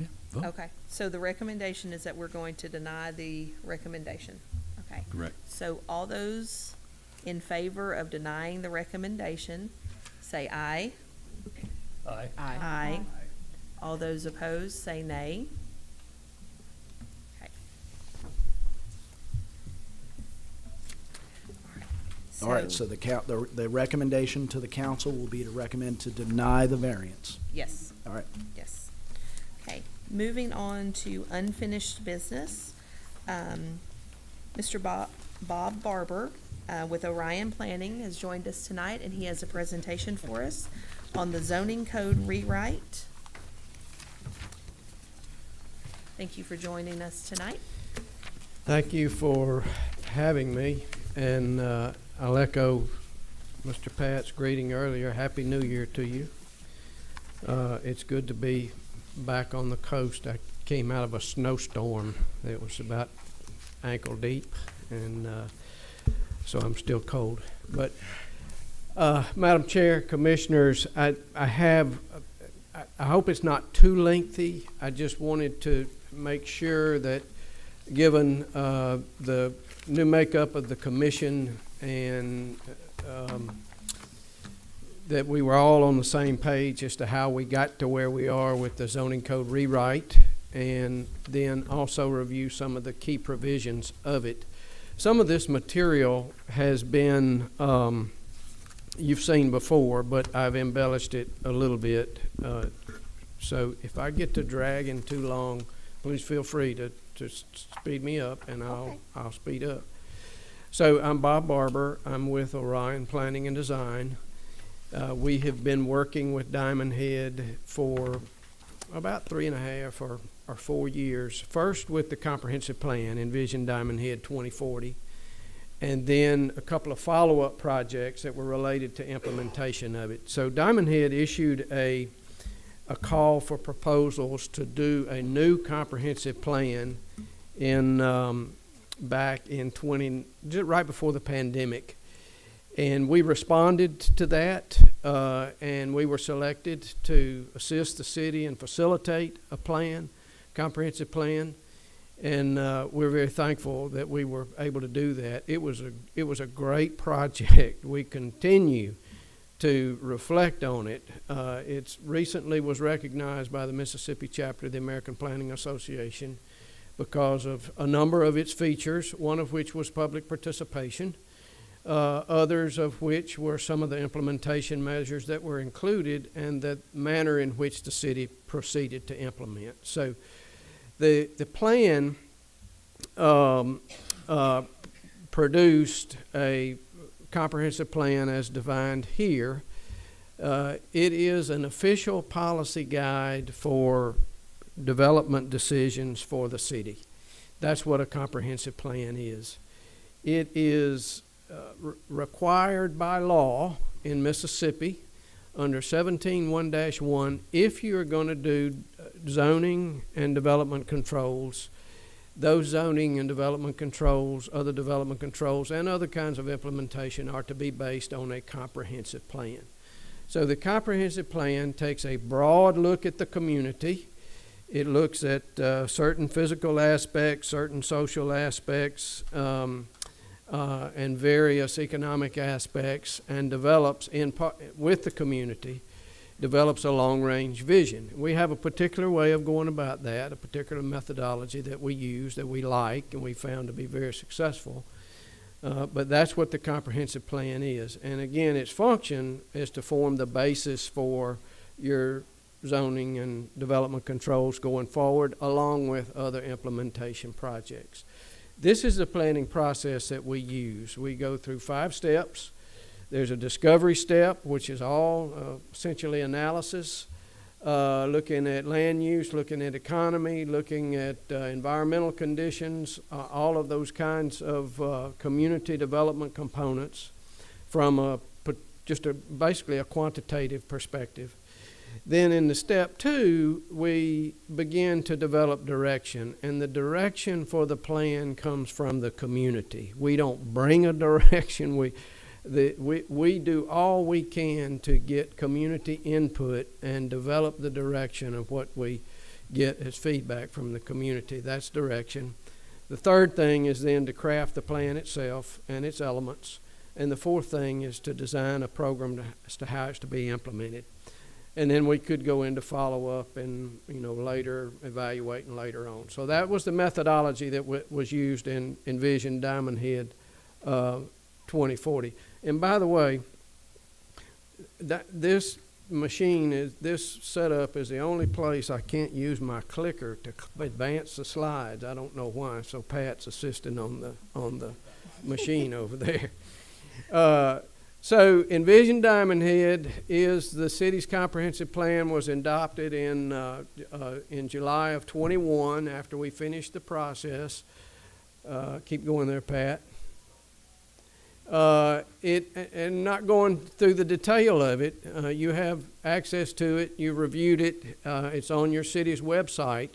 Yeah, vote. okay, so the recommendation is that we're going to deny the recommendation, okay? Correct. So all those in favor of denying the recommendation, say aye. Aye. Aye. All those opposed, say nay. Okay. All right, so the recommendation to the council will be to recommend to deny the variance. Yes, All right. yes. Okay, moving on to unfinished business. Mr. Bob Barber with Orion Planning has joined us tonight, and he has a presentation for us on the zoning code rewrite. Thank you for joining us tonight. Thank you for having me, and I'll echo Mr. Pat's greeting earlier. Happy New Year to you. It's good to be back on the coast. I came out of a snowstorm that was about ankle deep, and so I'm still cold. But Madam Chair, Commissioners, I hope it's not too lengthy. I just wanted to make sure that, given the new makeup of the commission and that we were all on the same page as to how we got to where we are with the zoning code rewrite, and then also review some of the key provisions of it. Some of this material has been you've seen before, but I've embellished it a little bit. So if I get to dragging too long, please feel free to speed me up, and I'll speed up. So I'm Bob Barber. I'm with Orion Planning and Design. We have been working with Diamond Head for about 3.5 or 4 years. First with the comprehensive plan, Envision Diamond Head 2040, and then a couple of follow-up projects that were related to implementation of it. So Diamond Head issued a call for proposals to do a new comprehensive plan in back in right before the pandemic. And we responded to that, and we were selected to assist the city and facilitate a plan, comprehensive plan. And we're very thankful that we were able to do that. It was a great project. We continue to reflect on it. It's recently was recognized by the Mississippi chapter of the American Planning Association because of a number of its features, one of which was public participation. Others of which were some of the implementation measures that were included and the manner in which the city proceeded to implement. So the plan produced a comprehensive plan as defined here. It is an official policy guide for development decisions for the city. That's what a comprehensive plan is. It is required by law in Mississippi under 17(1-1), if you're going to do zoning and development controls, those zoning and development controls, other development controls, and other kinds of implementation are to be based on a comprehensive plan. So the comprehensive plan takes a broad look at the community. It looks at certain physical aspects, certain social aspects, and various economic aspects, and develops with the community, develops a long-range vision. We have a particular way of going about that, a particular methodology that we use, that we like, and we found to be very successful. But that's what the comprehensive plan is. And again, its function is to form the basis for your zoning and development controls going forward, along with other implementation projects. This is the planning process that we use. We go through 5 steps. There's a discovery step, which is all essentially analysis, looking at land use, looking at economy, looking at environmental conditions, all of those kinds of community development components from basically a quantitative perspective. Then in the step 2, we begin to develop direction, and the direction for the plan comes from the community. We don't bring a direction. We do all we can to get community input and develop the direction of what we get as feedback from the community. That's direction. The third thing is then to craft the plan itself and its elements. And the fourth thing is to design a program as to how it's to be implemented. And then we could go into follow-up and, later evaluating later on. So that was the methodology that was used in Envision Diamond Head 2040. And by the way, this machine is, this setup is the only place I can't use my clicker to advance the slides. I don't know why, so Pat's assisting on the machine over there. So Envision Diamond Head is the city's comprehensive plan was adopted in July of 21 after we finished the process. Keep going there, Pat. And not going through the detail of it, you have access to it, you reviewed it, it's on your city's website.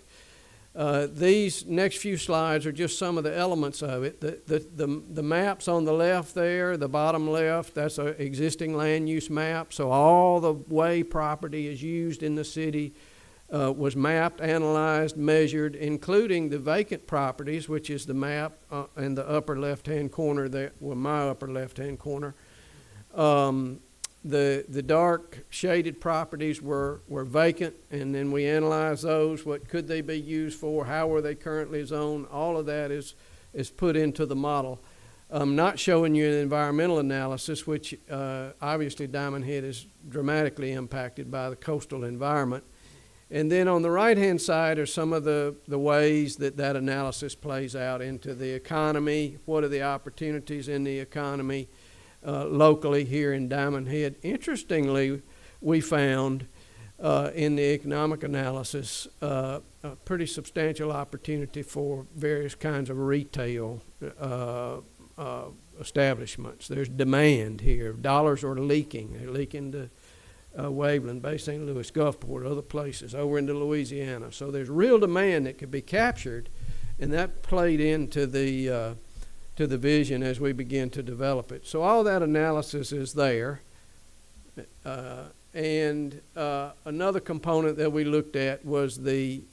These next few slides are just some of the elements of it. The maps on the left there, the bottom left, that's an existing land use map. So all the way property is used in the city was mapped, analyzed, measured, including the vacant properties, which is the map in the upper left-hand corner there, well, my upper left-hand corner. The dark shaded properties were vacant, and then we analyzed those. What could they be used for? How were they currently zoned? All of that is put into the model. I'm not showing you an environmental analysis, which obviously Diamond Head is dramatically impacted by the coastal environment. And then on the right-hand side are some of the ways that analysis plays out into the economy. What are the opportunities in the economy locally here in Diamond Head? Interestingly, we found in the economic analysis a pretty substantial opportunity for various kinds of retail establishments. There's demand here. Dollars are leaking. They're leaking to Waveland, Bay St. Louis, Gulfport, other places, over into Louisiana. So there's real demand that could be captured, and that played into the vision as we begin to develop it. So all that analysis is there. And another component that we looked at was the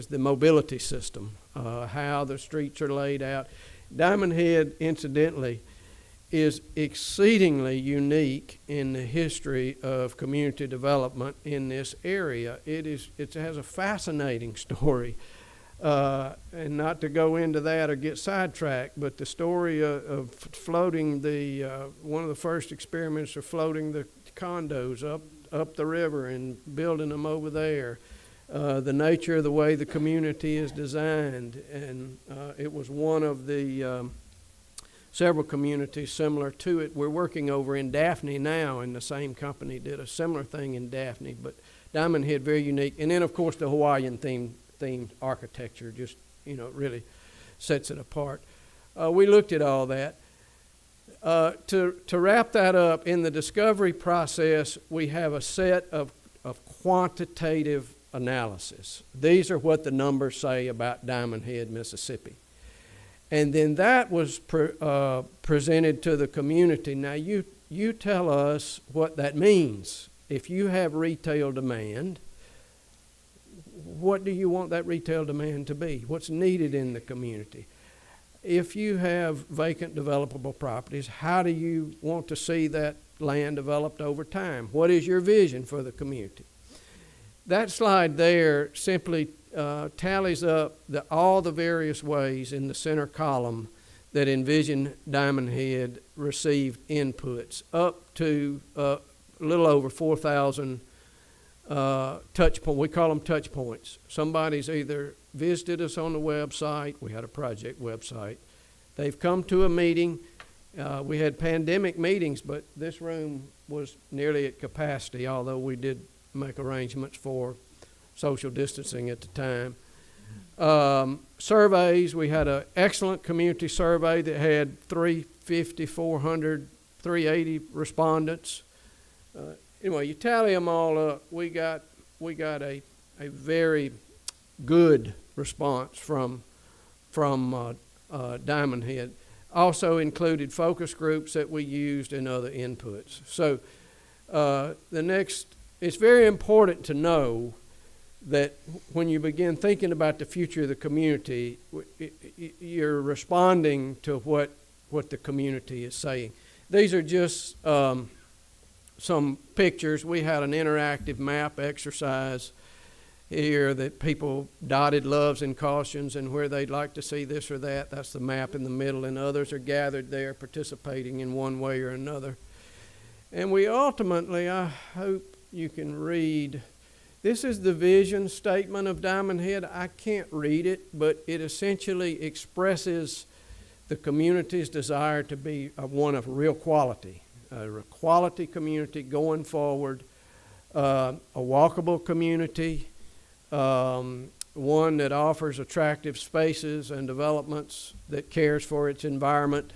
mobility system, how the streets are laid out. Diamond Head, incidentally, is exceedingly unique in the history of community development in this area. It has a fascinating story. And not to go into that or get sidetracked, but the story of floating one of the first experiments of floating the condos up the river and building them over there. The nature of the way the community is designed, and it was one of the several communities similar to it. We're working over in Daphne now, and the same company did a similar thing in Daphne, but Diamond Head, very unique. And then, of course, the Hawaiian themed architecture just, really sets it apart. We looked at all that. To wrap that up, in the discovery process, we have a set of quantitative analysis. These are what the numbers say about Diamond Head, Mississippi. And then that was presented to the community. Now, you tell us what that means. If you have retail demand, what do you want that retail demand to be? What's needed in the community? If you have vacant developable properties, how do you want to see that land developed over time? What is your vision for the community? That slide there simply tallies up all the various ways in the center column that Envision Diamond Head received inputs, up to a little over 4,000 touch points. We call them touch points. Somebody's either visited us on the website. We had a project website. They've come to a meeting. We had pandemic meetings, but this room was nearly at capacity, although we did make arrangements for social distancing at the time. Surveys, we had an excellent community survey that had 350, 400, 380 respondents. Anyway, you tally them all up, we got a very good response from Diamond Head. Also included focus groups that we used and other inputs. So it's very important to know that when you begin thinking about the future of the community, you're responding to what the community is saying. These are just some pictures. We had an interactive map exercise here that people dotted loves and cautions and where they'd like to see this or that. That's the map in the middle, and others are gathered there participating in one way or another. And we ultimately, I hope you can read, this is the vision statement of Diamond Head. I can't read it, but it essentially expresses the community's desire to be one of real quality, a quality community going forward, a walkable community, one that offers attractive spaces and developments, that cares for its environment.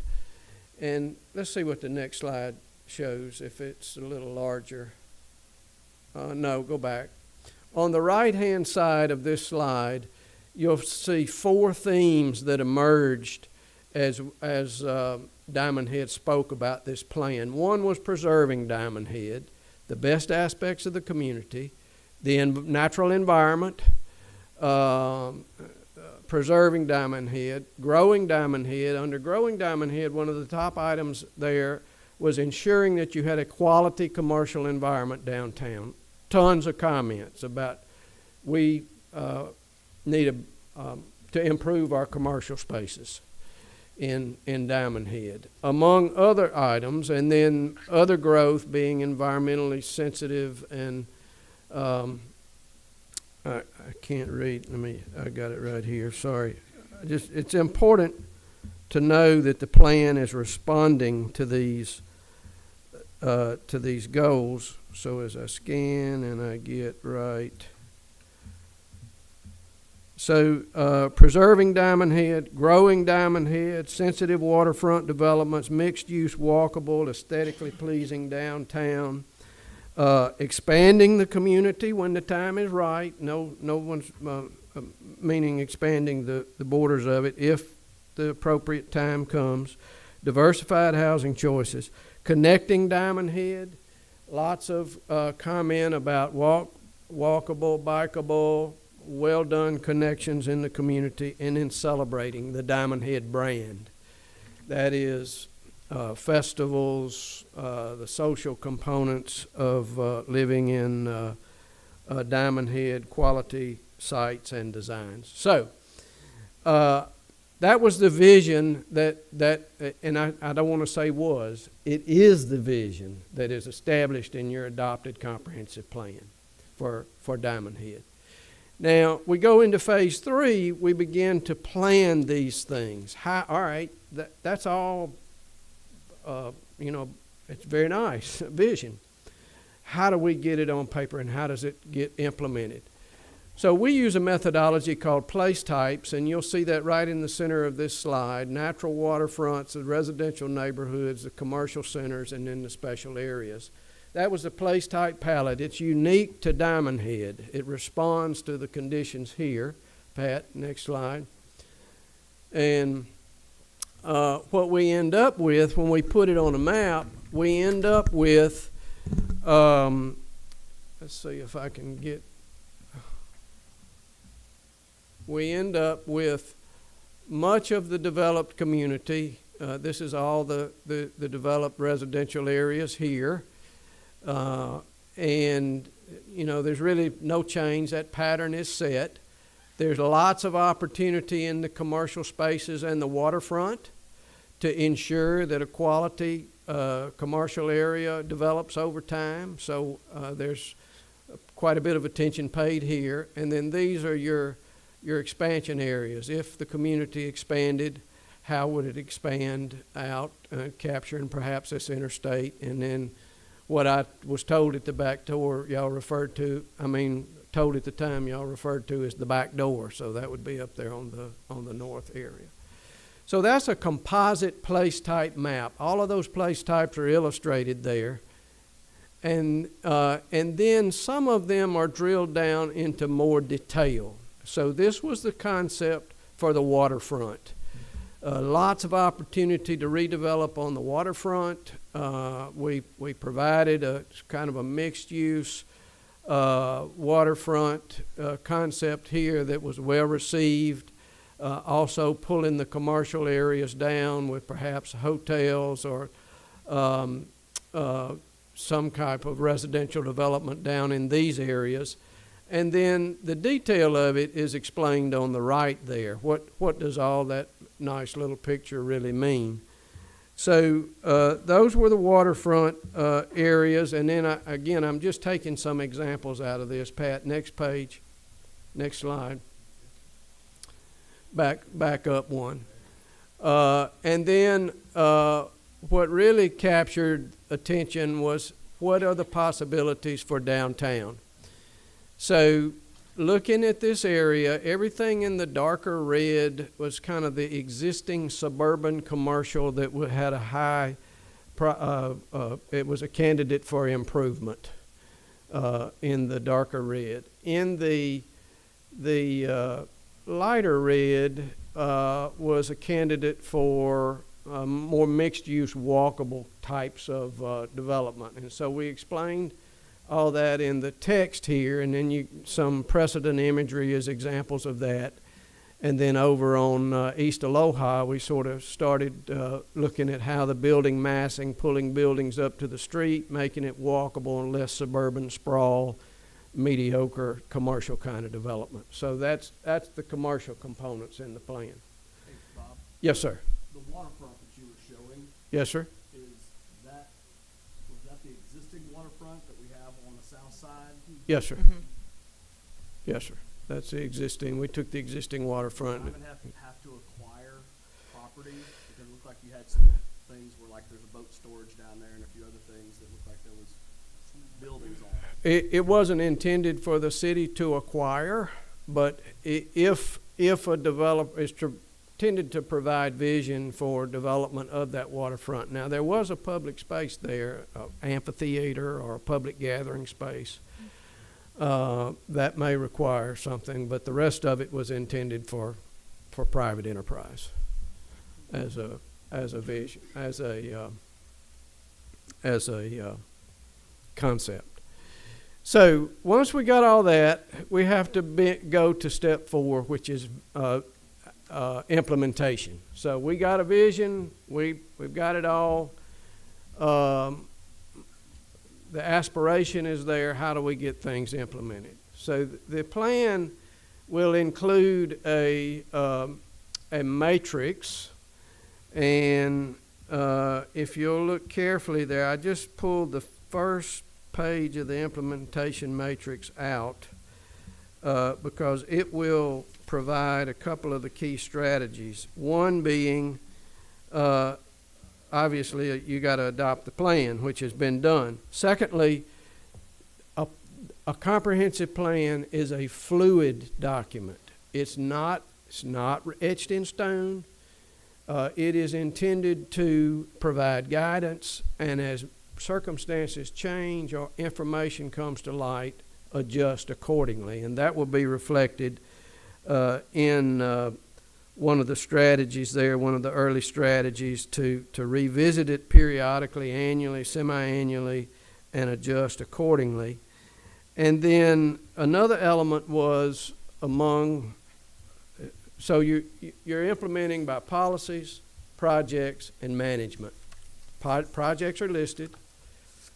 And let's see what the next slide shows, if it's a little larger. No, go back. On the right-hand side of this slide, you'll see 4 themes that emerged as Diamond Head spoke about this plan. One was preserving Diamond Head, the best aspects of the community, the natural environment, preserving Diamond Head, growing Diamond Head. Under growing Diamond Head, one of the top items there was ensuring that you had a quality commercial environment downtown. Tons of comments about we need to improve our commercial spaces in Diamond Head, among other items, and then other growth being environmentally sensitive and I can't read. I got it right here. Sorry. It's important to know that the plan is responding to these goals. So as I scan and I get right. So preserving Diamond Head, growing Diamond Head, sensitive waterfront developments, mixed-use, walkable, aesthetically pleasing downtown, expanding the community when the time is right. No one's meaning expanding the borders of it if the appropriate time comes. Diversified housing choices, connecting Diamond Head. Lots of comment about walkable, bikeable, well-done connections in the community, and then celebrating the Diamond Head brand. That is festivals, the social components of living in Diamond Head, quality sites and designs. So that was the vision that and I don't want to say was, it is the vision that is established in your adopted comprehensive plan for Diamond Head. Now, we go into phase 3, we begin to plan these things. All right, that's all, it's very nice, vision. How do we get it on paper and how does it get implemented? So we use a methodology called place types, and you'll see that right in the center of this slide. Natural waterfronts, the residential neighborhoods, the commercial centers, and then the special areas. That was the place type palette. It's unique to Diamond Head. It responds to the conditions here. Pat, next slide. And what we end up with when we put it on a map, we end up with, let's see if I can get, we end up with much of the developed community. This is all the developed residential areas here. And, there's really no change. That pattern is set. There's lots of opportunity in the commercial spaces and the waterfront to ensure that a quality commercial area develops over time. So there's quite a bit of attention paid here. And then these are your expansion areas. If the community expanded, how would it expand out, capturing perhaps this interstate? And then what I was told at the back door, y'all referred to, told at the time y'all referred to as the back door. So that would be up there on the north area. So that's a composite place type map. All of those place types are illustrated there. And then some of them are drilled down into more detail. So this was the concept for the waterfront. Lots of opportunity to redevelop on the waterfront. We provided a kind of a mixed use waterfront concept here that was well received. Also pulling the commercial areas down with perhaps hotels or some type of residential development down in these areas. And then the detail of it is explained on the right there. What does all that nice little picture really mean? So those were the waterfront areas, and then again, I'm just taking some examples out of this. Pat, next page, next slide. Back up one. And then what really captured attention was what are the possibilities for downtown. So looking at this area, everything in the darker red was kind of the existing suburban commercial that had a high, it was a candidate for improvement in the darker red. In the lighter red was a candidate for more mixed-use walkable types of development. And so we explained all that in the text here, and then some precedent imagery as examples of that. And then over on East Aloha, we sort of started looking at how the building massing, pulling buildings up to the street, making it walkable and less suburban sprawl, mediocre commercial kind of development. So that's the commercial components in the plan. Hey, Bob, Yes, sir. the waterfront that you were showing, Yes, sir. was that the existing waterfront that we have on the south side? Yes, sir. Yes, sir. That's the existing. We took the existing waterfront. I have to acquire property, because it looked like you had some things where like there's a boat storage down there and a few other things that looked like there was buildings on it. It wasn't intended for the city to acquire, but if a developer is intended to provide vision for development of that waterfront. Now, there was a public space there, an amphitheater or a public gathering space. That may require something, but the rest of it was intended for private enterprise as a vision, as a concept. So once we got all that, we have to go to step 4, which is implementation. So we got a vision, we've got it all. The aspiration is there. How do we get things implemented? So the plan will include a matrix, and if you'll look carefully there, I just pulled the first page of the implementation matrix out because it will provide a couple of the key strategies. One being, obviously, you got to adopt the plan, which has been done. Secondly, a comprehensive plan is a fluid document. It's not etched in stone. It is intended to provide guidance, and as circumstances change or information comes to light, adjust accordingly. And that will be reflected in one of the strategies there, one of the early strategies to revisit it periodically, annually, semi-annually, and adjust accordingly. And then another element was so you're implementing by policies, projects, and management. Projects are listed.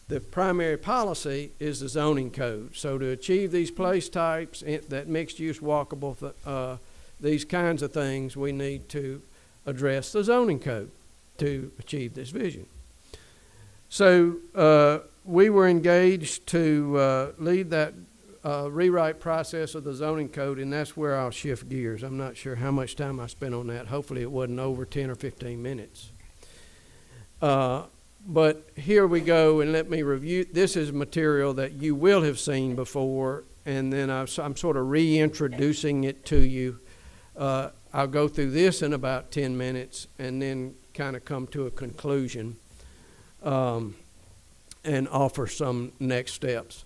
The primary policy is the zoning code. So to achieve these place types, that mixed-use walkable, these kinds of things, we need to address the zoning code to achieve this vision. So we were engaged to lead that rewrite process of the zoning code, and that's where I'll shift gears. I'm not sure how much time I spent on that. Hopefully it wasn't over 10 or 15 minutes. But here we go, and let me review. This is material that you will have seen before, and then I'm sort of reintroducing it to you. I'll go through this in about 10 minutes and then kind of come to a conclusion and offer some next steps.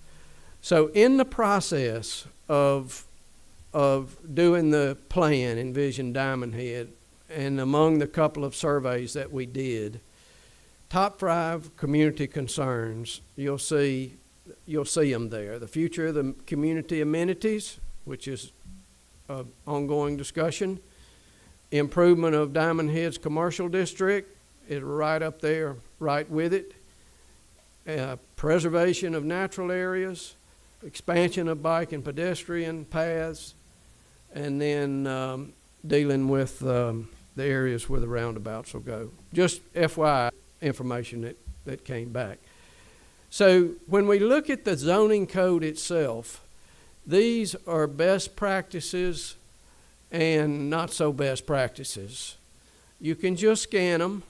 So in the process of doing the plan, Envision Diamond Head, and among the couple of surveys that we did, top 5 community concerns, you'll see them there. The future of the community amenities, which is an ongoing discussion. Improvement of Diamond Head's commercial district is right up there, right with it. Preservation of natural areas, expansion of bike and pedestrian paths, and then dealing with the areas where the roundabouts will go. Just FYI information that came back. So when we look at the zoning code itself, these are best practices and not so best practices. You can just scan them.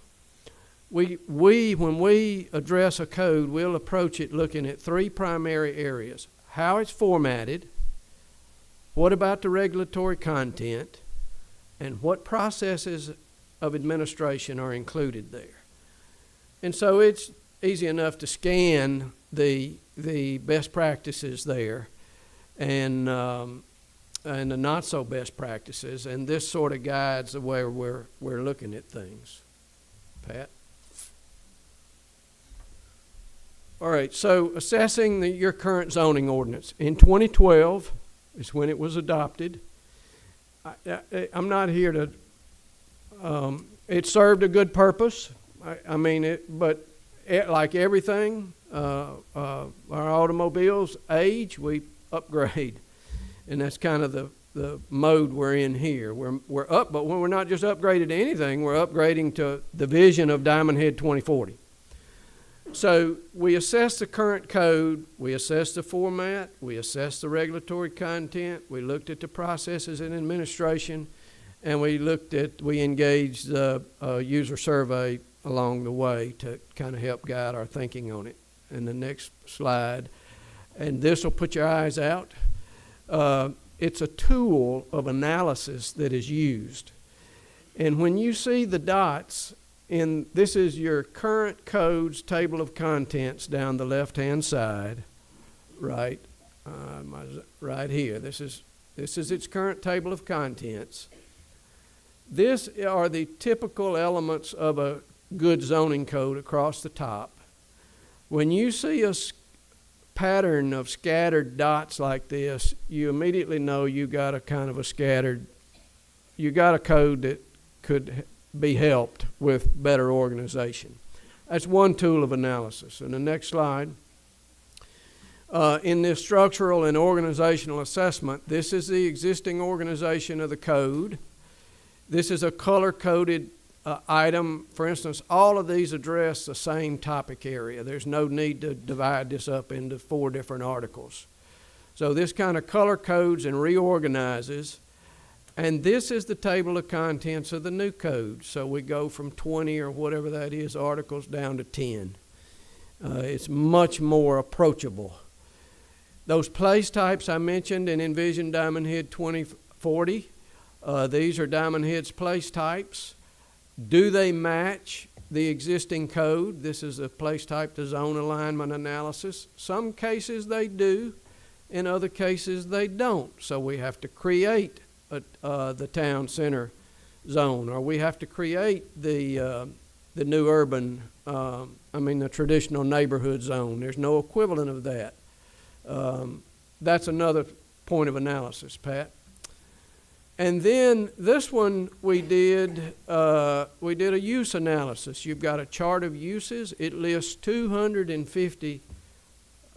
When we address a code, we'll approach it looking at three primary areas: how it's formatted, what about the regulatory content, and what processes of administration are included there. And so it's easy enough to scan the best practices there and the not so best practices, and this sort of guides the way we're looking at things. Pat? All right, so assessing your current zoning ordinance. In 2012 is when it was adopted. I'm not here to, it served a good purpose. But like everything, our automobiles age, we upgrade. And that's kind of the mode we're in here. We're up, but when we're not just upgraded to anything, we're upgrading to the vision of Diamond Head 2040. So we assess the current code, we assess the format, we assess the regulatory content, we looked at the processes in administration, and we engaged the user survey along the way to kind of help guide our thinking on it. And the next slide, and this will put your eyes out. It's a tool of analysis that is used. And when you see the dots, this is your current code's table of contents down the left-hand side, right here. This is its current table of contents. These are the typical elements of a good zoning code across the top. When you see a pattern of scattered dots like this, you immediately know you got a kind of you got a code that could be helped with better organization. That's one tool of analysis. And the next slide. In this structural and organizational assessment, this is the existing organization of the code. This is a color-coded item. For instance, all of these address the same topic area. There's no need to divide this up into 4 different articles. So this kind of color codes and reorganizes. And this is the table of contents of the new code. So we go from 20 or whatever that is articles down to 10. It's much more approachable. Those place types I mentioned in Envision Diamond Head 2040, these are Diamond Head's place types. Do they match the existing code? This is a place type to zone alignment analysis. Some cases they do, in other cases they don't. So we have to create the town center zone, or we have to create the new urban, the traditional neighborhood zone. There's no equivalent of that. That's another point of analysis, Pat. And then this one we did a use analysis. You've got a chart of uses. It lists 250,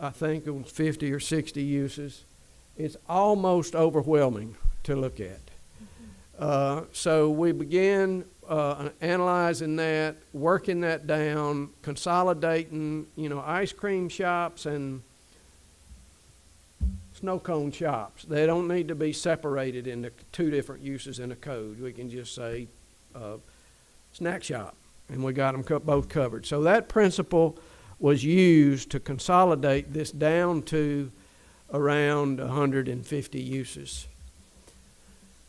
I think it was 50 or 60 uses. It's almost overwhelming to look at. So we began analyzing that, working that down, consolidating, ice cream shops and snow cone shops. They don't need to be separated into 2 different uses in a code. We can just say snack shop, and we got them both covered. So that principle was used to consolidate this down to around 150 uses.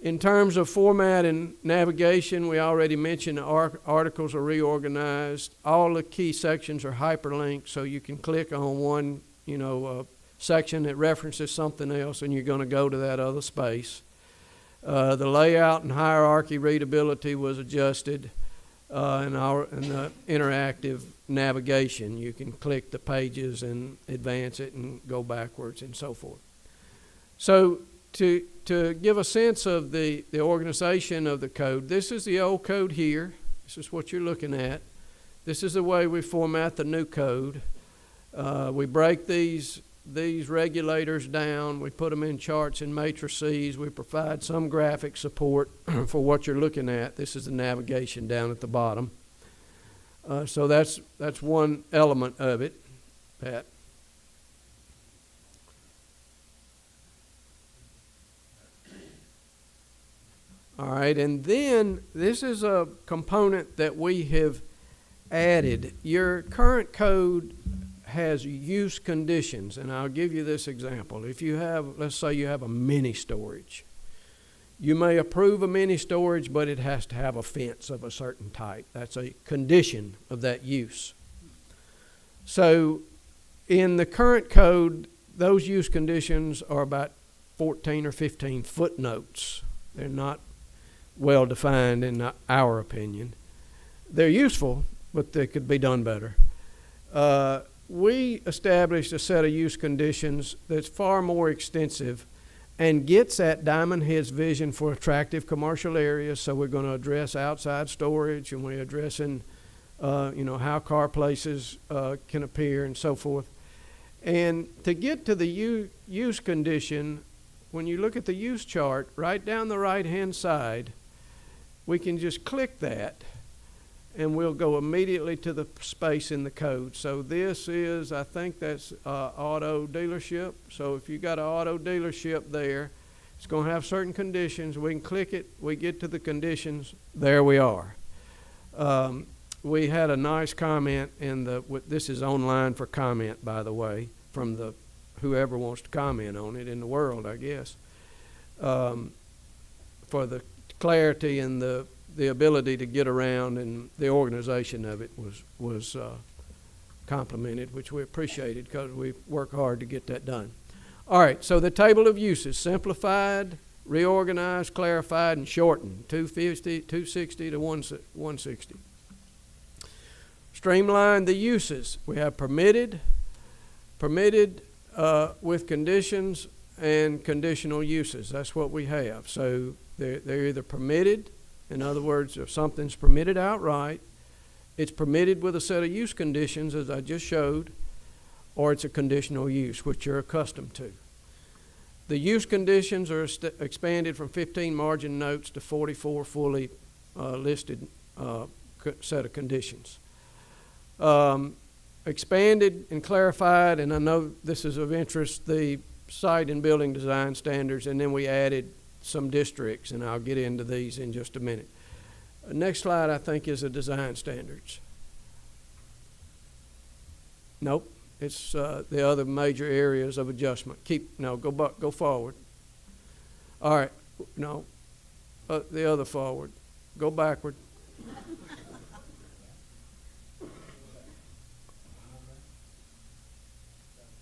In terms of format and navigation, we already mentioned the articles are reorganized. All the key sections are hyperlinked, so you can click on one, section that references something else, and you're going to go to that other space. The layout and hierarchy readability was adjusted, and the interactive navigation. You can click the pages and advance it and go backwards and so forth. So to give a sense of the organization of the code, this is the old code here. This is what you're looking at. This is the way we format the new code. We break these these regulators down, we put them in charts and matrices, we provide some graphic support for what you're looking at. This is the navigation down at the bottom. So that's one element of it, Pat. All right, and then this is a component that we have added. Your current code has use conditions, and I'll give you this example. If you have, let's say you have a mini storage. You may approve a mini storage, but it has to have a fence of a certain type. That's a condition of that use. So in the current code, those use conditions are about 14 or 15 footnotes. They're not well defined in our opinion. They're useful, but they could be done better. We established a set of use conditions that's far more extensive and gets at Diamond Head's vision for attractive commercial areas. So we're going to address outside storage, and we're addressing, how car places can appear and so forth. And to get to the use condition, when you look at the use chart, right down the right-hand side, we can just click that, and we'll go immediately to the space in the code. So this is, I think that's auto dealership. So if you got an auto dealership there, it's going to have certain conditions. We can click it. We get to the conditions. There we are. We had a nice comment in this is online for comment, by the way, from whoever wants to comment on it in the world, I guess, for the clarity and the ability to get around, and the organization of it was complimented, which we appreciated because we work hard to get that done. All right, so the table of uses: simplified, reorganized, clarified, and shortened. 250, 260 to 160. Streamline the uses. We have permitted with conditions, and conditional uses. That's what we have. So they're either permitted. In other words, if something's permitted outright, it's permitted with a set of use conditions, as I just showed, or it's a conditional use, which you're accustomed to. The use conditions are expanded from 15 margin notes to 44 fully listed set of conditions. Expanded and clarified, and I know this is of interest, the site and building design standards, and then we added some districts, and I'll get into these in just a minute. Next slide, I think, is the design standards. Nope, it's the other major areas of adjustment. Go forward. All right, no, the other forward. Go backward.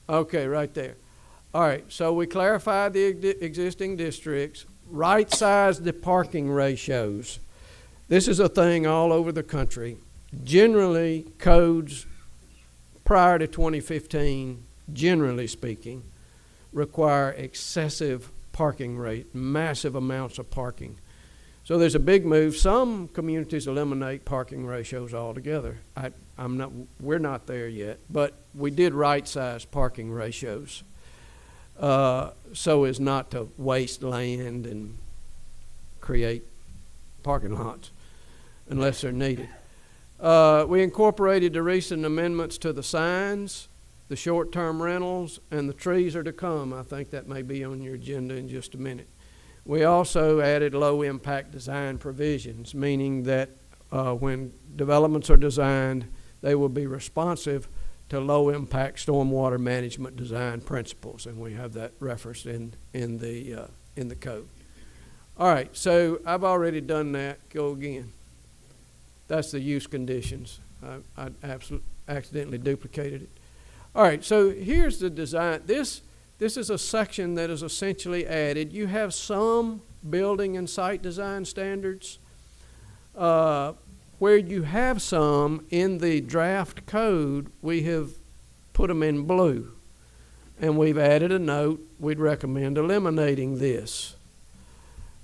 Okay, right there. All right, so we clarified the existing districts, right-sized the parking ratios. This is a thing all over the country. Generally, codes prior to 2015, generally speaking, require excessive parking rate, massive amounts of parking. So there's a big move. Some communities eliminate parking ratios altogether. We're not there yet, but we did right-size parking ratios. So as not to waste land and create parking lots unless they're needed. We incorporated the recent amendments to the signs, the short-term rentals, and the trees are to come. I think that may be on your agenda in just a minute. We also added low-impact design provisions, meaning that when developments are designed, they will be responsive to low-impact stormwater management design principles, and we have that referenced in the code. All right, so I've already done that. Go again. That's the use conditions. I accidentally duplicated it. All right, so here's the design. This is a section that is essentially added. You have some building and site design standards. Where you have some in the draft code, we have put them in blue. And we've added a note, we'd recommend eliminating this.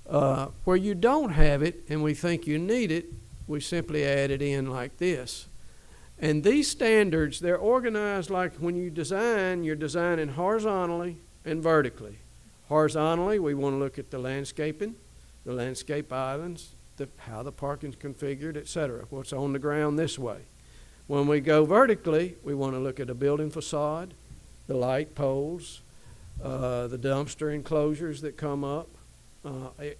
Where you don't have it and we think you need it, we simply add it in like this. And these standards, they're organized like when you design, you're designing horizontally and vertically. Horizontally, we want to look at the landscaping, the landscape islands, how the parking's configured, et cetera, what's on the ground this way. When we go vertically, we want to look at a building facade, the light poles, the dumpster enclosures that come up,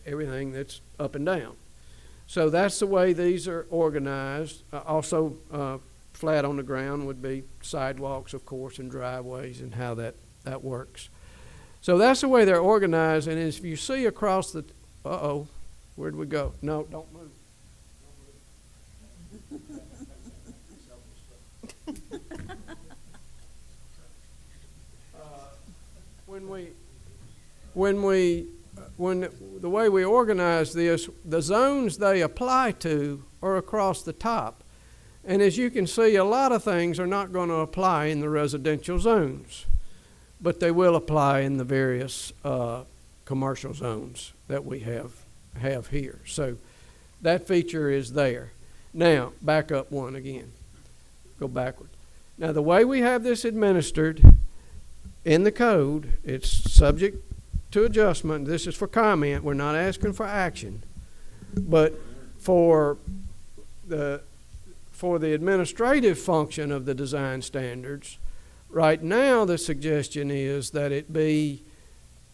everything that's up and down. So that's the way these are organized. Also, flat on the ground would be sidewalks, of course, and driveways and how that works. So that's the way they're organized. And if you see across the, where'd we go? No, don't move. When the way we organize this, the zones they apply to are across the top. And as you can see, a lot of things are not going to apply in the residential zones, but they will apply in the various commercial zones that we have here. So that feature is there. Now, back up one again. Go backward. Now, the way we have this administered in the code, it's subject to adjustment. This is for comment. We're not asking for action. But for the administrative function of the design standards, right now the suggestion is that it be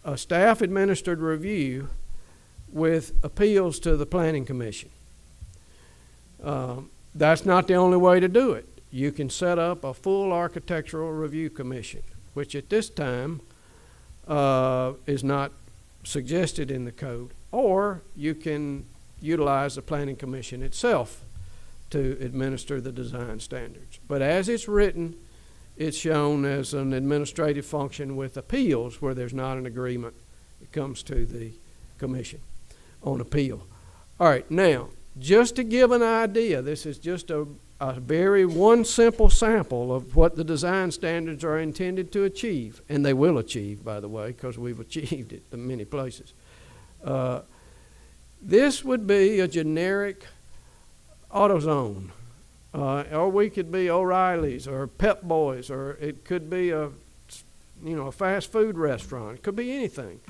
a staff-administered review with appeals to the Planning Commission. That's not the only way to do it. You can set up a full architectural review commission, which at this time is not suggested in the code, or you can utilize the Planning Commission itself to administer the design standards. But as it's written, it's shown as an administrative function with appeals where there's not an agreement. It comes to the commission on appeal. All right, now, just to give an idea, this is just a very one simple sample of what the design standards are intended to achieve, and they will achieve, by the way, because we've achieved it in many places. This would be a generic AutoZone, or we could be O'Reilly's or Pep Boys, or it could be a fast food restaurant. It could be anything.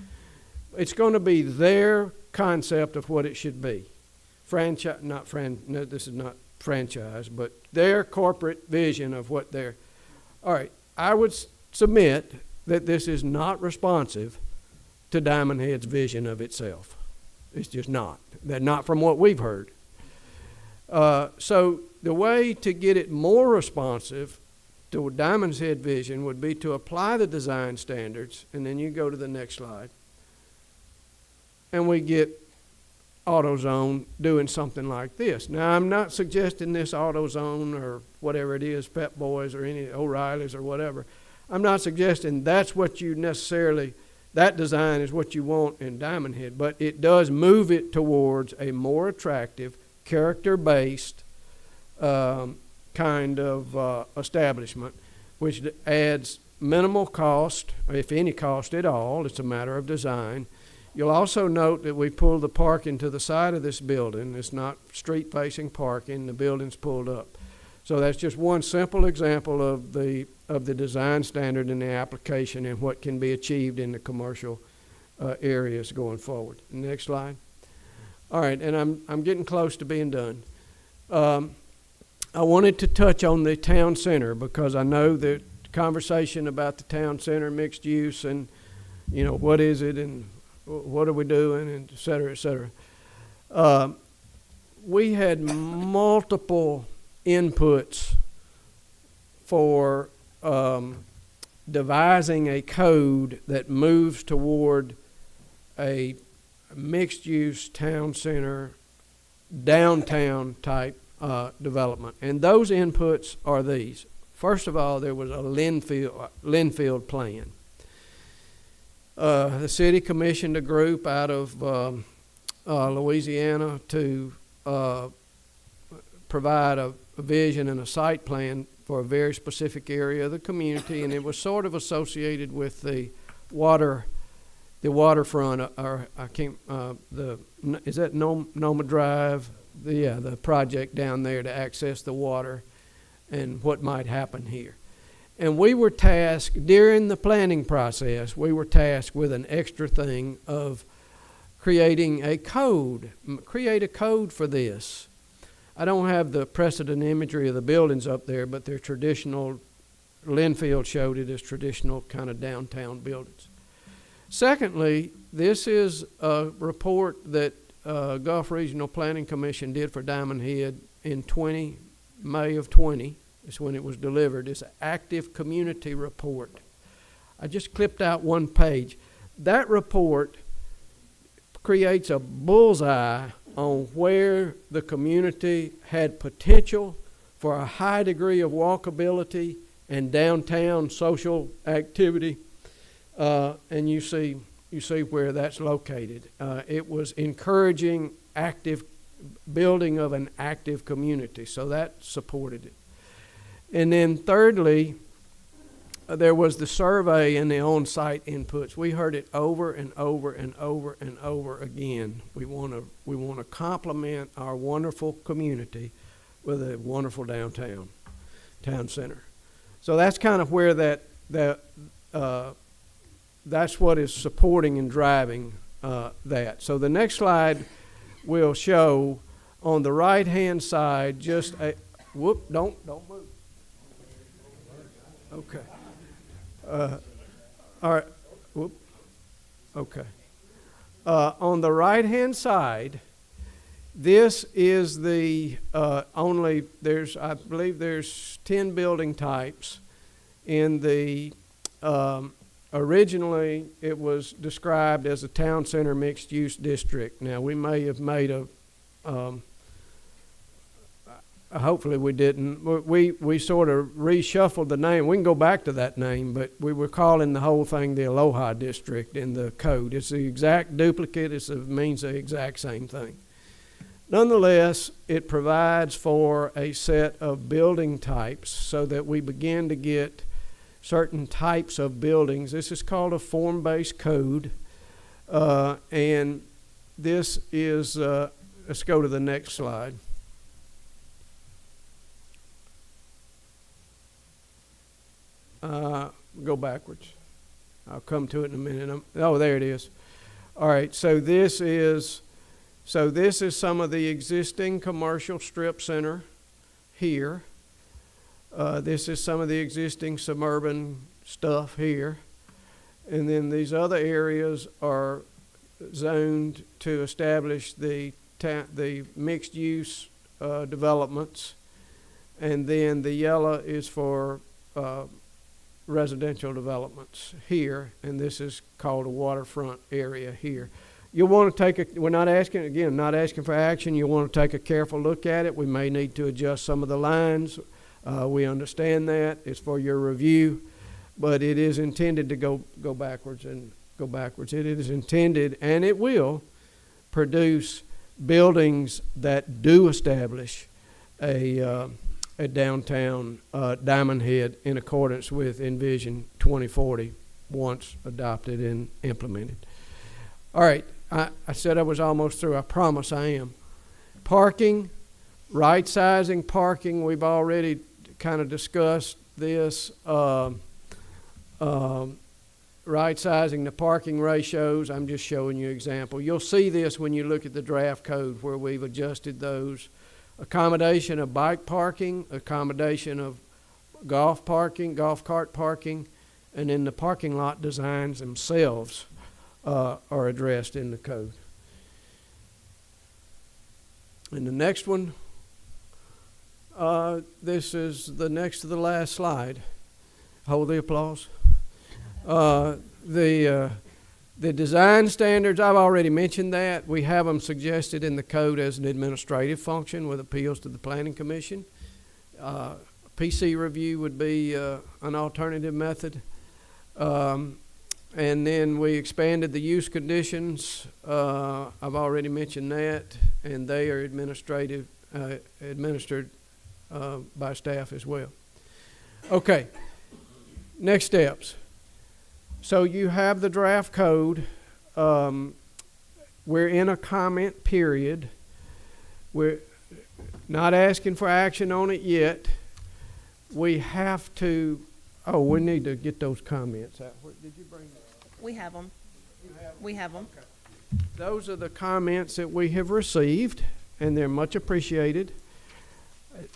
It's going to be their concept of what it should be. This is not franchise, but their corporate vision of what they're. All right, I would submit that this is not responsive to Diamond Head's vision of itself. It's just not. They're not from what we've heard. So the way to get it more responsive to Diamond's Head vision would be to apply the design standards, and then you go to the next slide, and we get AutoZone doing something like this. Now, I'm not suggesting this AutoZone or whatever it is, Pep Boys or any O'Reilly's or whatever. I'm not suggesting that's what you necessarily, that design is what you want in Diamond Head, but it does move it towards a more attractive, character-based kind of establishment, which adds minimal cost, if any cost at all. It's a matter of design. You'll also note that we pulled the parking to the side of this building. It's not street-facing parking. The building's pulled up. So that's just one simple example of the design standard and the application and what can be achieved in the commercial areas going forward. Next slide. All right, and I'm getting close to being done. I wanted to touch on the town center because I know the conversation about the town center mixed use and, what is it and what are we doing, and et cetera, et cetera. We had multiple inputs for devising a code that moves toward a mixed-use town center, downtown type development. And those inputs are these. First of all, there was a Linfield plan. The city commissioned a group out of Louisiana to provide a vision and a site plan for a very specific area of the community, and it was sort of associated with the waterfront, or I can't, is that Noma Drive? The project down there to access the water. and what might happen here. And we were tasked, during the planning process, we were tasked with an extra thing of creating a code, create a code for this. I don't have the precedent imagery of the buildings up there, but they're traditional. Linfield showed it as traditional kind of downtown buildings. Secondly, this is a report that Gulf Regional Planning Commission did for Diamond Head in May of 20. Is when it was delivered. It's an active community report. I just clipped out one page. That report creates a bullseye on where the community had potential for a high degree of walkability and downtown social activity, and you see where that's located. It was encouraging active building of an active community, so that supported it. And then thirdly, there was the survey and the on-site inputs. We heard it over and over and over and over again. We want to complement our wonderful community with a wonderful town center. So that's kind of where that's what is supporting and driving that. So the next slide will show on the right-hand side just a don't move. Okay. All right. Whoop. Okay. On the right-hand side, this is the I believe there's 10 building types in the, originally it was described as a town center mixed-use district. Now, we may have made hopefully we didn't. We sort of reshuffled the name. We can go back to that name, but we were calling the whole thing the Aloha District in the code. It's the exact duplicate. It means the exact same thing. Nonetheless, it provides for a set of building types so that we begin to get certain types of buildings. This is called a form-based code, and this is, let's go to the next slide. Go backwards. I'll come to it in a minute. Oh, there it is. All right, so this is some of the existing commercial strip center here. This is some of the existing suburban stuff here. And then these other areas are zoned to establish the mixed-use developments. And then the yellow is for residential developments here, and this is called a waterfront area here. You'll want to we're not asking for action. You'll want to take a careful look at it. We may need to adjust some of the lines. We understand that. It's for your review, but it is intended to go backwards and go backwards. It is intended, and it will produce buildings that do establish a downtown Diamond Head in accordance with Envision 2040 once adopted and implemented. All right, I said I was almost through. I promise I am. Parking, right-sizing parking, we've already kind of discussed this. Right-sizing the parking ratios, I'm just showing you an example. You'll see this when you look at the draft code where we've adjusted those. Accommodation of bike parking, accommodation of golf cart parking, and then the parking lot designs themselves are addressed in the code. And the next one, this is the next to the last slide. Hold the applause. The design standards, I've already mentioned that. We have them suggested in the code as an administrative function with appeals to the Planning Commission. PC review would be an alternative method. And then we expanded the use conditions. I've already mentioned that, and they are administered by staff as well. Okay, next steps. So you have the draft code. We're in a comment period. We're not asking for action on it yet. we have to, oh, we need to get those comments out. Did you bring that? We have them. We have them. Those are the comments that we have received, and they're much appreciated.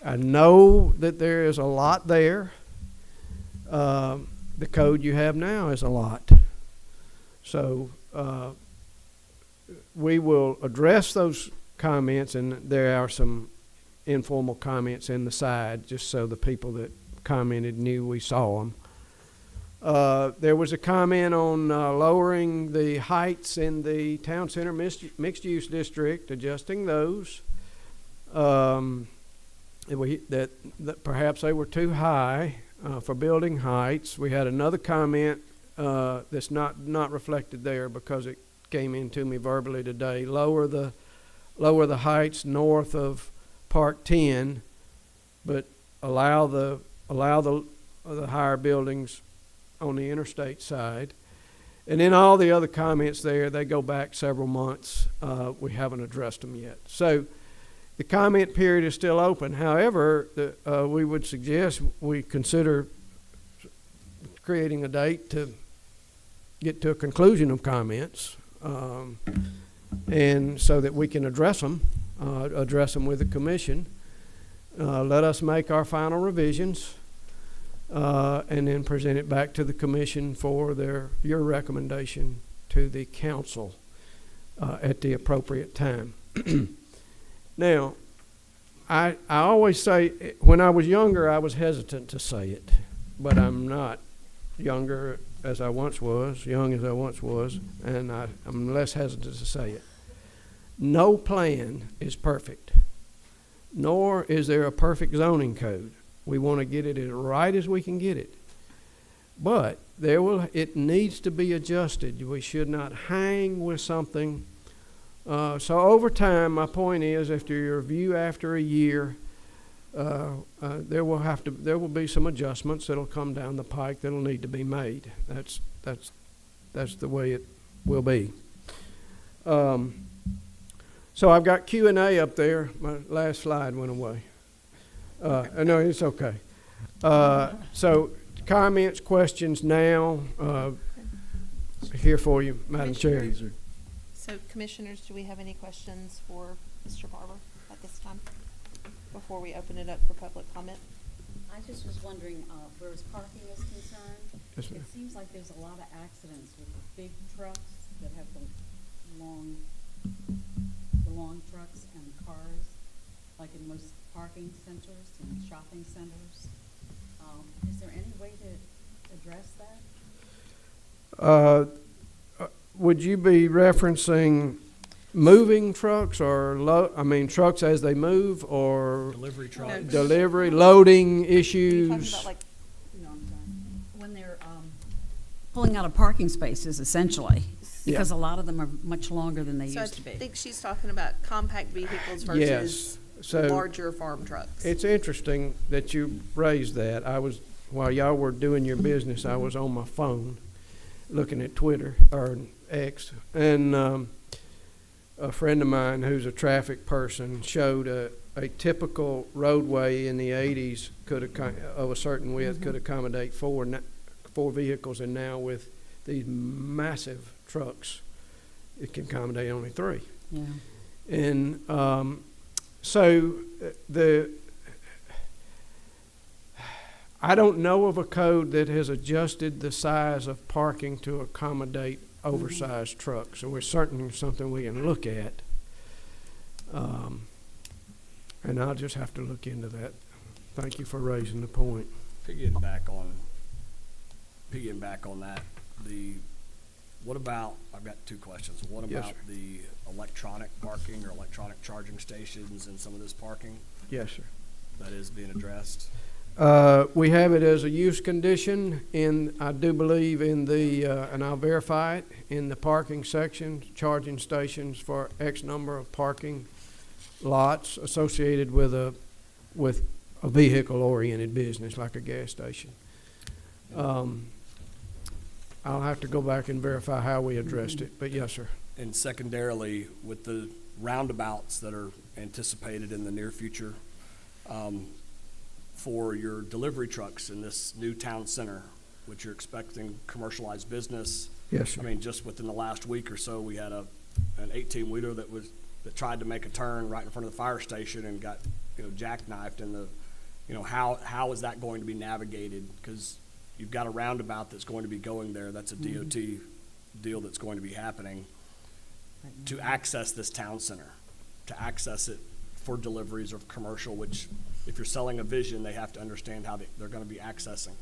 I know that there is a lot there. The code you have now is a lot. So we will address those comments, and there are some informal comments in the side, just so the people that commented knew we saw them. There was a comment on lowering the heights in the town center mixed-use district, adjusting those. That perhaps they were too high for building heights. We had another comment that's not reflected there because it came into me verbally today. Lower the heights north of Park 10, but allow the higher buildings on the interstate side. And then all the other comments there, they go back several months. We haven't addressed them yet. So the comment period is still open. However, we would suggest we consider creating a date to get to a conclusion of comments, and so that we can address them with the commission. Let us make our final revisions, and then present it back to the commission for your recommendation to the council at the appropriate time. Now, I always say, when I was younger, I was hesitant to say it, but I'm not younger as I once was, young as I once was, and I'm less hesitant to say it. No plan is perfect, nor is there a perfect zoning code. We want to get it as right as we can get it. But it needs to be adjusted. We should not hang with something. So over time, my point is, after your review after a year, there will be some adjustments that'll come down the pike that'll need to be made. That's the way it will be. So I've got Q&A up there. My last slide went away. No, it's okay. So comments, questions now. Here for you, Madam Chair. So commissioners, do we have any questions for Mr. Barber at this time before we open it up for public comment? I just was wondering, where as parking is concerned, Yes, ma'am. it seems like there's a lot of accidents with big trucks that have the long trucks and cars, like in most parking centers and shopping centers. Is there any way to address that? Would you be referencing moving trucks or trucks as they move, or Delivery trucks. delivery, loading Are you issues? talking about like, No, I'm sorry. When they're pulling out of parking spaces, essentially, because a lot of them are much longer than they so I used to be. think she's talking about compact vehicles versus Yes. So larger farm trucks. it's interesting that you raised that. While y'all were doing your business, I was on my phone looking at Twitter or X, and a friend of mine who's a traffic person showed a typical roadway in the 80s of a certain width could accommodate four vehicles, and now with these massive trucks, it can accommodate only three. Yeah. And so I don't know of a code that has adjusted the size of parking to accommodate oversized trucks. So it's certainly something we can look at. And I'll just have to look into that. Thank you for raising the point. Piggying back on that, what about, I've got two questions. What Yes, about sir. the electronic parking or electronic charging stations in some of this parking Yes, sir. that is being addressed? We have it as a use condition I do believe in and I'll verify it, in the parking section, charging stations for X number of parking lots associated with a vehicle-oriented business like a gas station. I'll have to go back and verify how we addressed it, but yes, sir. And secondarily, with the roundabouts that are anticipated in the near future, for your delivery trucks in this new town center, which you're expecting commercialized business. Yes, sir. I mean, just within the last week or so, we had an 18-wheeler that tried to make a turn right in front of the fire station and got, jackknifed. And how is that going to be navigated? Because you've got a roundabout that's going to be going there. That's a DOT deal that's going to be happening to access this town center, to access it for deliveries of commercial, which if you're selling a Vision, they have to understand how they're going to be accessing.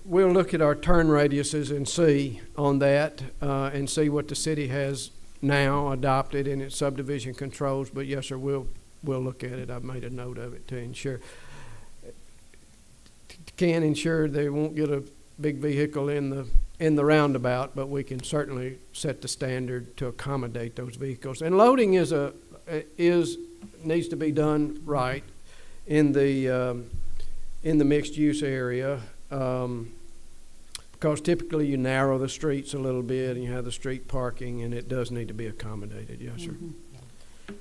We'll look at our turn radiuses and see on that, and see what the city has now adopted in its subdivision controls. But yes, sir, we'll look at it. I've made a note of it to ensure. Can't ensure they won't get a big vehicle in the roundabout, but we can certainly set the standard to accommodate those vehicles. And loading needs to be done right in the mixed use area, because typically you narrow the streets a little bit and you have the street parking, and it does need to be accommodated. Yes, sir.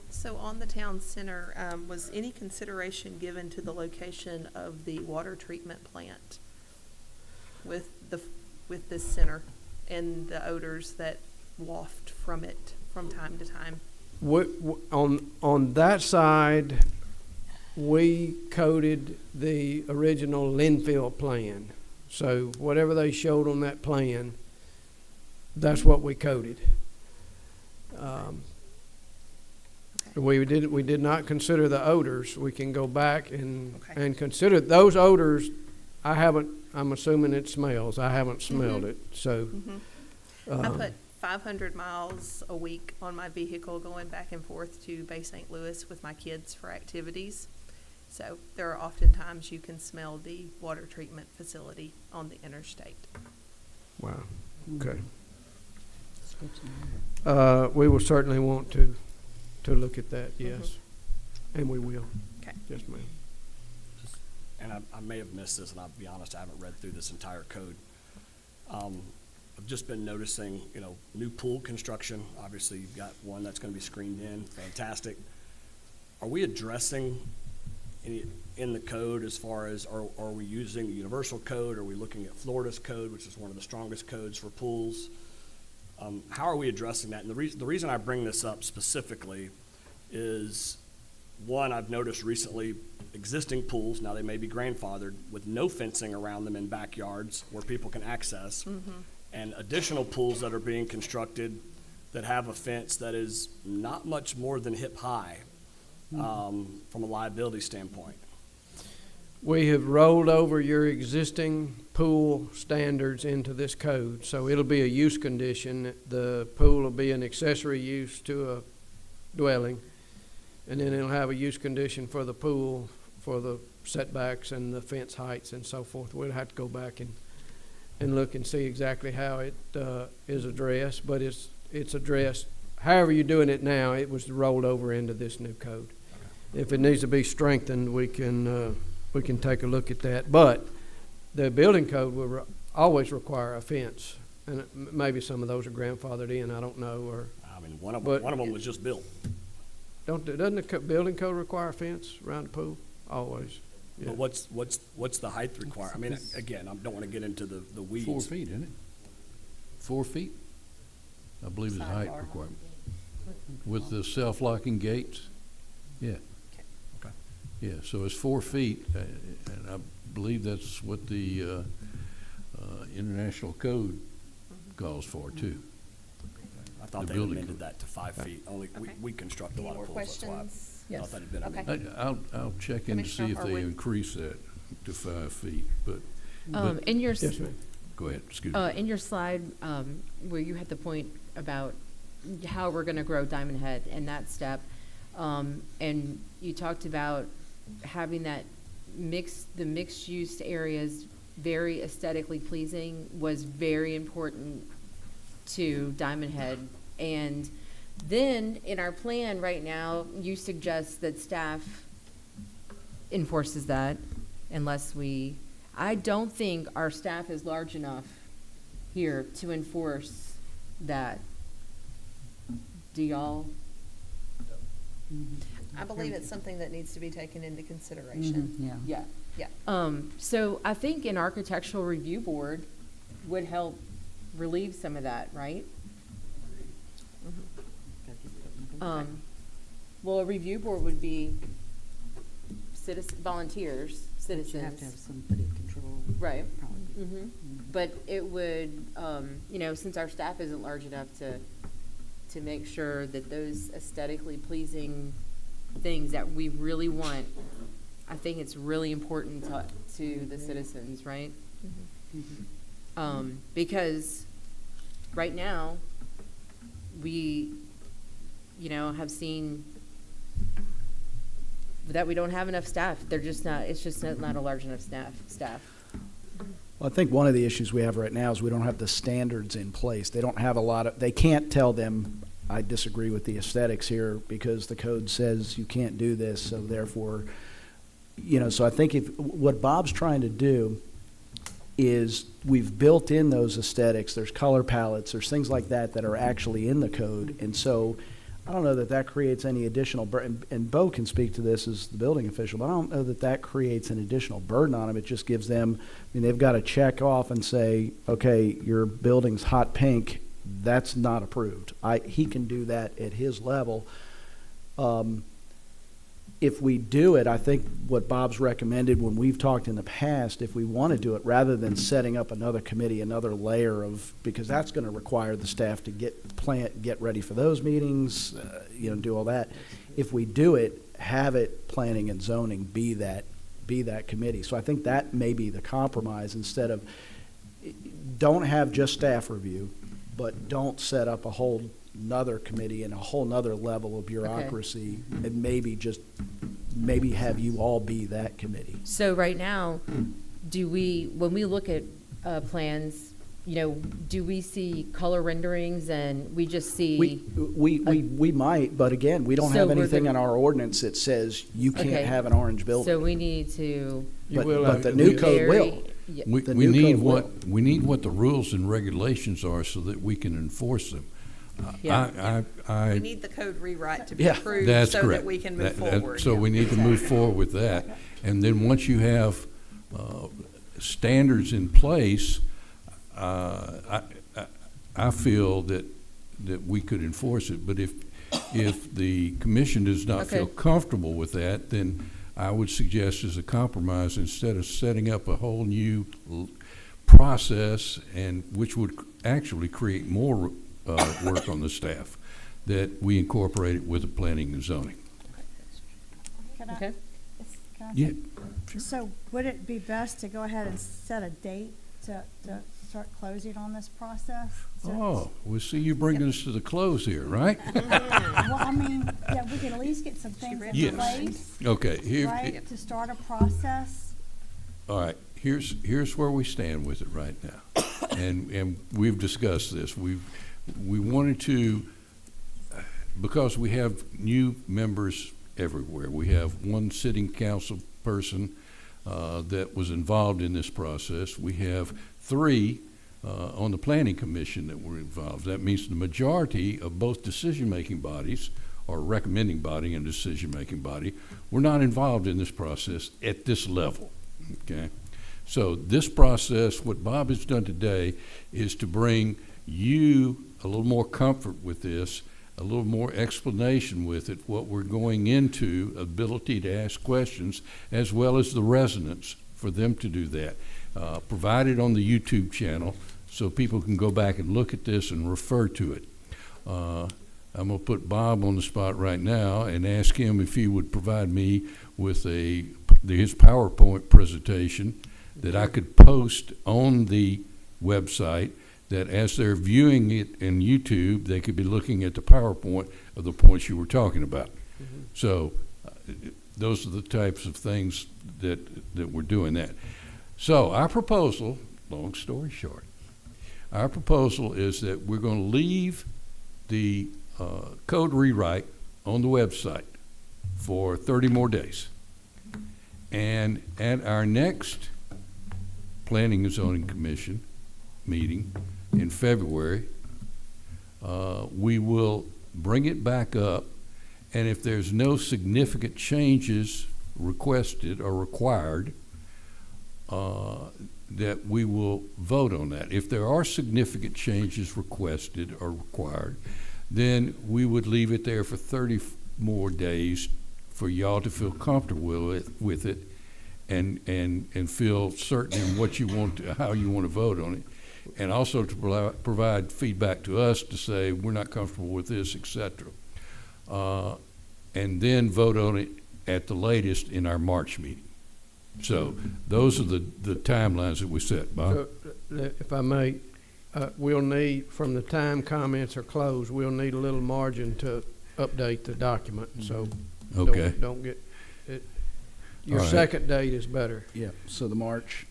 So on the town center, was any consideration given to the location of the water treatment plant with this center and the odors that waft from it from time to time? On that side, we coded the original Linfield plan. So whatever they showed on that plan, that's what we coded. We did not consider the odors. We can go back and consider those odors. I'm assuming it smells. I haven't smelled it. So I put 500 miles a week on my vehicle going back and forth to Bay St. Louis with my kids for activities. So there are often times you can smell the water treatment facility on the interstate. wow. Okay. We will certainly want to look at that. Yes, and we will. Okay. Yes, ma'am. And I may have missed this, and I'll be honest, I haven't read through this entire code. I've just been noticing, new pool construction. Obviously, you've got one that's going to be screened in. Fantastic. Are we addressing any in the code as far as, are we using the universal code? Are we looking at Florida's code, which is one of the strongest codes for pools? How are we addressing that? And the reason I bring this up specifically is, one, I've noticed recently existing pools, now they may be grandfathered, with no fencing around them in backyards where people can access, and additional pools that are being constructed that have a fence that is not much more than hip high from a liability standpoint. We have rolled over your existing pool standards into this code, so it'll be a use condition. The pool will be an accessory use to a dwelling, and then it'll have a use condition for the pool, for the setbacks and the fence heights and so forth. We'll have to go back and look and see exactly how it is addressed, but it's addressed. However you're doing it now, it was rolled over into this new code. If it needs to be strengthened, we can take a look at that. But the building code will always require a fence, and maybe some of those are grandfathered in. I don't know. Or I mean, one of them was just built. Doesn't the building code require a fence around the pool? Always. Yeah. But what's the height requirement? I mean, again, I don't want to get into the weeds. 4 feet, isn't it? 4 feet, I believe is the height requirement. With the self-locking gates, yeah. Okay. Yeah, so it's 4 feet, and I believe that's what the international code calls for too. I thought The they building amended code. that to 5 feet. Only we construct a Any lot more of pools. That's why questions? I thought that had been Okay. amended. I'll check in to see if Commissioner they Harwood. increase that to 5 feet, but In your Yes, ma'am. go ahead, excuse me. in your slide where you had the point about how we're going to grow Diamond Head and that step, and you talked about having that the mixed use areas very aesthetically pleasing was very important to Diamond Head. And then in our plan right now, you suggest that staff enforces that unless I don't think our staff is large enough here to enforce that. Do y'all? I believe it's something that needs to be taken into consideration. Yeah. Yeah. Yeah. So I think an architectural review board would help relieve some of that, right? Well, a review board would be volunteers, citizens. You have to have somebody control. Right. Probably. Mm-hmm. But it would, you know, since our staff isn't large enough to make sure that those aesthetically pleasing things that we really want, I think it's really important to the citizens, right? Because right now, we, you know, have seen that we don't have enough staff. They're just not, it's just not a large enough staff. Well, I think one of the issues we have right now is we don't have the standards in place. They don't have a lot of, they can't tell them, I disagree with the aesthetics here because the code says you can't do this, so therefore, you know, so I think what Bob's trying to do is we've built in those aesthetics, there's color palettes, there's things like that that are actually in the code, and so I don't know that that creates any additional burden, and Bo can speak to this as the building official, but I don't know that that creates an additional burden on them. It just gives them, I mean, they've got to check off and say, okay, your building's hot pink, that's not approved. He can do that at his level. If we do it, I think what Bob's recommended when we've talked in the past, if we want to do it, rather than setting up another committee, another layer of, because that's going to require the staff to get ready for those meetings, you know, do all that. If we do it, have it planning and zoning be that committee. So I think that may be the compromise instead of, don't have just staff review, but don't set up a whole nother committee and a whole nother level of bureaucracy, and maybe have you all be that committee. So right now, when we look at plans, you know, do we see color renderings and we just see? We might, but again, we don't So have we're anything go- in our ordinance that says you can't Okay. have an orange building. So we need to. But the new code will. Yeah. We The we new need code will. we need what the rules and regulations are so that we can enforce them. Yeah. We need the code rewrite to be Yeah. approved That's so correct. that we can move That- forward. So we need to move forward with that. And then once you have standards in place, I feel that we could enforce it. But if the commission does not feel Okay. comfortable with that, then I would suggest as a compromise, instead of setting up a whole new process, and which would actually create more work on the staff, that we incorporate it with the planning and zoning. Can I- Okay. can I Yeah, say- So would it be best to go ahead and set a date to start closing on this process? Oh, we see you bringing us to the close here, right? Well, I mean, yeah, we can at least get some things in Yes. place, Okay, here, right, to start a process. all right, here's where we stand with it right now. And we've discussed this. We wanted to, because we have new members everywhere. We have one sitting council person that was involved in this process. We have 3 on the planning commission that were involved. That means the majority of both decision-making bodies, or recommending body and decision-making body, were not involved in this process at this level, okay? So this process, what Bob has done today, is to bring you a little more comfort with this, a little more explanation with it, what we're going into, ability to ask questions, as well as the residents, for them to do that. Provided on the YouTube channel, so people can go back and look at this and refer to it. I'm gonna put Bob on the spot right now and ask him if he would provide me with his PowerPoint presentation that I could post on the website, that as they're viewing it in YouTube, they could be looking at the PowerPoint of the points you were talking about. So those are the types of things that we're doing that. So our proposal, long story short, our proposal is that we're going to leave the code rewrite on the website for 30 more days. And at our next Planning and Zoning Commission meeting in February, we will bring it back up And if there's no significant changes requested or required, that we will vote on that. If there are significant changes requested or required, then we would leave it there for 30 more days for y'all to feel comfortable with it and feel certain in what you want to, how you want to vote on it. And also to provide feedback to us to say, we're not comfortable with this, et cetera. And then vote on it at the latest in our March meeting. So those are the timelines that we set, Bob. So, if I may, we'll need, from the time comments are closed, we'll need a little margin to update the document, so Okay. don't get, your All right. second date is better. Yeah, so the March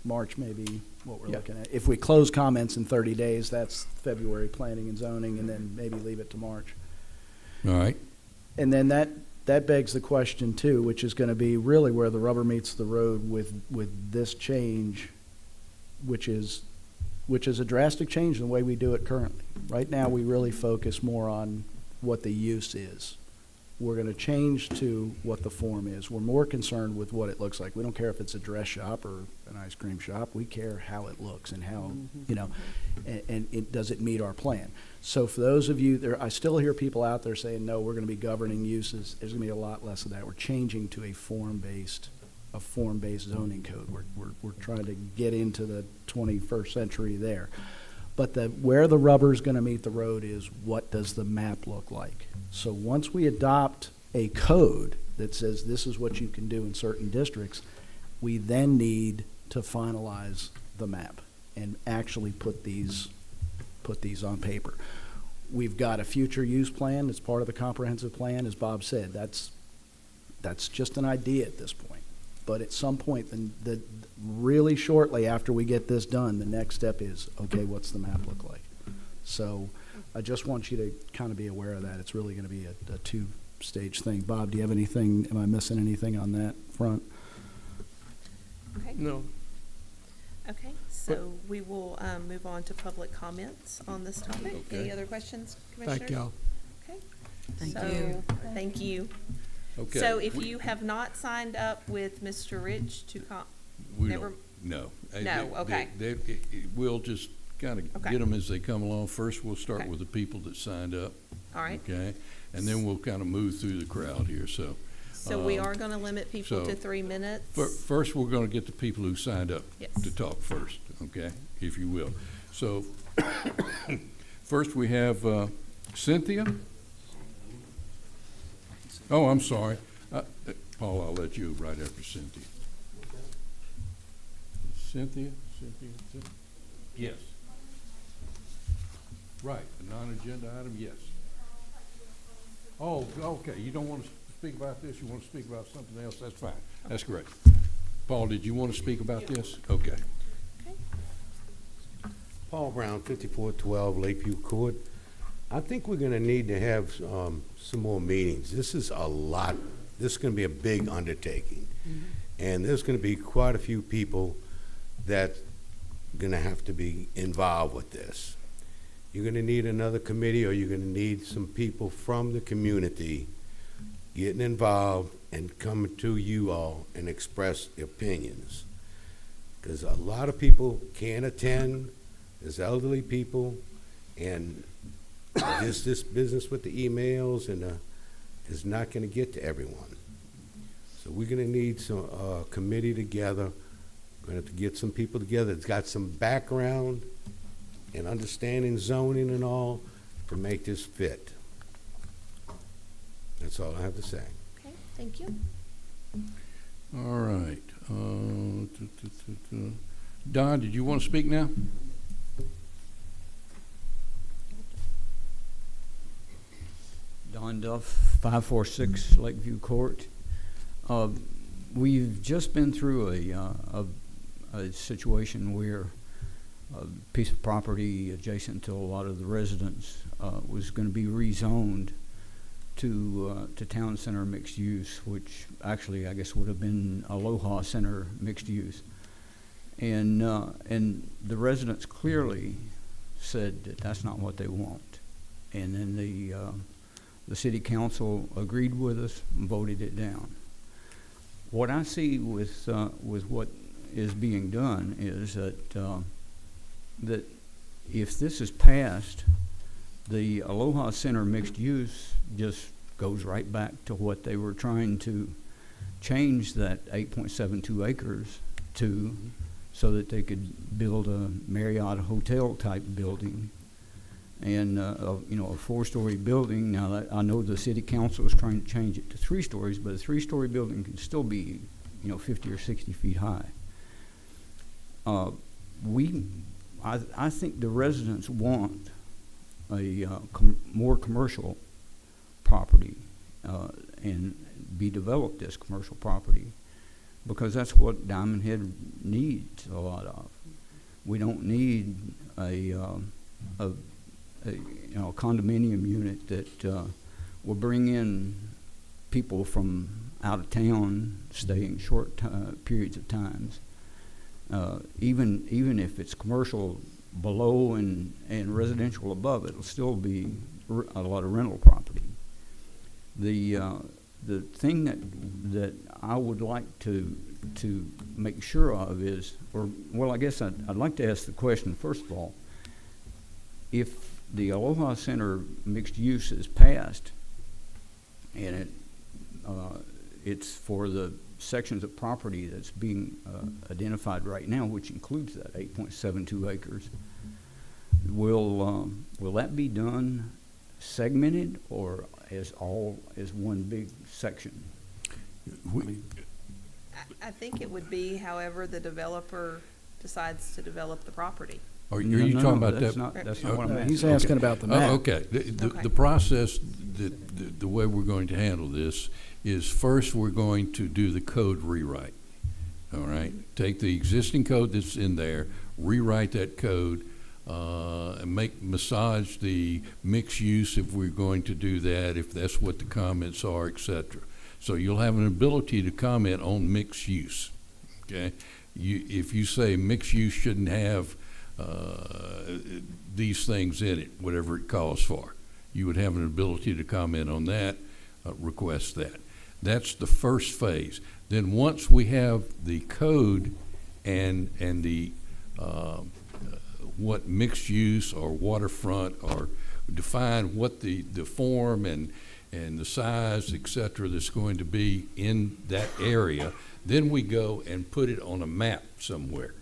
may be what we're Yeah. looking at. If we close comments in 30 days, that's February planning and zoning, and then maybe leave it to March. All right. And then that begs the question too, which is gonna be really where the rubber meets the road with this change, which is a drastic change in the way we do it currently. Right now, we really focus more on what the use is. We're gonna change to what the form is. We're more concerned with what it looks like. We don't care if it's a dress shop or an ice cream shop. We care how it looks and how, and does it meet our plan? So for those of you there, I still hear people out there saying, no, we're gonna be governing uses. There's gonna be a lot less of that. We're changing to a form-based zoning code. We're trying to get into the 21st century there. But where the rubber's gonna meet the road is, what does the map look like? So once we adopt a code that says this is what you can do in certain districts, we then need to finalize the map and actually put these on paper. We've got a future use plan that's part of the comprehensive plan. As Bob said, that's just an idea at this point. But at some point, really shortly after we get this done, the next step is, okay, what's the map look like? So I just want you to kind of be aware of that. It's really going to be a two-stage thing. Bob, do you have anything, am I missing anything on that front? Okay. No. Okay, so we will move on to public comments on this topic. Okay. Any other questions, Commissioners? Thank y'all. Okay. Thank So, you. Thank you. Okay. So if you have not signed up with Mr. Rich to We never- don't, no. No, okay. We'll just kind of Okay. get them as they come along. First, we'll start Okay. with the people that signed up, all right. okay? And then we'll kind of move through the crowd here, so. So we are going to limit people to so 3 minutes. First, we're going to get the people who signed up Yes. to talk first, okay, if you will. So, first we have Cynthia. Oh, I'm sorry. Paul, I'll let you right after Cynthia. Cynthia? Yes. Right, a non-agenda item, yes. Oh, okay, you don't want to speak about this, you want to speak about something else, that's fine, that's great. Paul, did you want to speak about this? Okay. Okay. Paul Brown, 5412 Lakeview Court. I think we're going to need to have some more meetings. This is a lot. This is going to be a big undertaking. And there's going to be quite a few people that are going to have to be involved with this. You're going to need another committee, or you're going to need some people from the community getting involved and coming to you all and express opinions. Because a lot of people can't attend. There's elderly people, and this business with the emails and is not going to get to everyone. So we're going to need some committee together. We're going to have to get some people together that's got some background and understanding zoning and all to make this fit. That's all I have to say. Okay, thank you. All right. Don, did you want to speak now? Don Duff, 546 Lakeview Court. We've just been through a situation where a piece of property adjacent to a lot of the residents was going to be rezoned to town center mixed use, which actually I guess would have been Aloha Center mixed use. And the residents clearly said that that's not what they want. And then the The city council agreed with us and voted it down. What I see with what is being done is that if this is passed, the Aloha Center mixed use just goes right back to what they were trying to change that 8.72 acres to, so that they could build a Marriott hotel type building. And a 4-story building. Now that I know the city council is trying to change it to 3 stories, but a 3-story building can still be 50 or 60 feet high. I think the residents want a more commercial property and be developed as commercial property, because that's what Diamond Head needs a lot of. We don't need a condominium unit that will bring in people from out of town staying short periods of times. Even if it's commercial below and residential above, it'll still be a lot of rental property. The thing that I would like to make sure of is, I guess I'd like to ask the question first of all. If the Aloha Center mixed use is passed, and it's for the sections of property that's being identified right now, which includes that 8.72 acres, will that be done segmented or as one big section? I think it would be however the developer decides to develop the property. Are you talking about that's that? That's not what I'm asking. He's asking about the map. Okay. The process, the way we're going to handle this is first we're going to do the code rewrite. All right? Take the existing code that's in there, rewrite that code, and massage the mixed use if we're going to do that, if that's what the comments are, et cetera. So you'll have an ability to comment on mixed use. Okay? If you say mixed use shouldn't have these things in it, whatever it calls for, you would have an ability to comment on that, request that. That's the first phase. Then once we have the code and the what mixed use or waterfront, or define what the form and the size, et cetera, that's going to be in that area, then we go and put it on a map somewhere.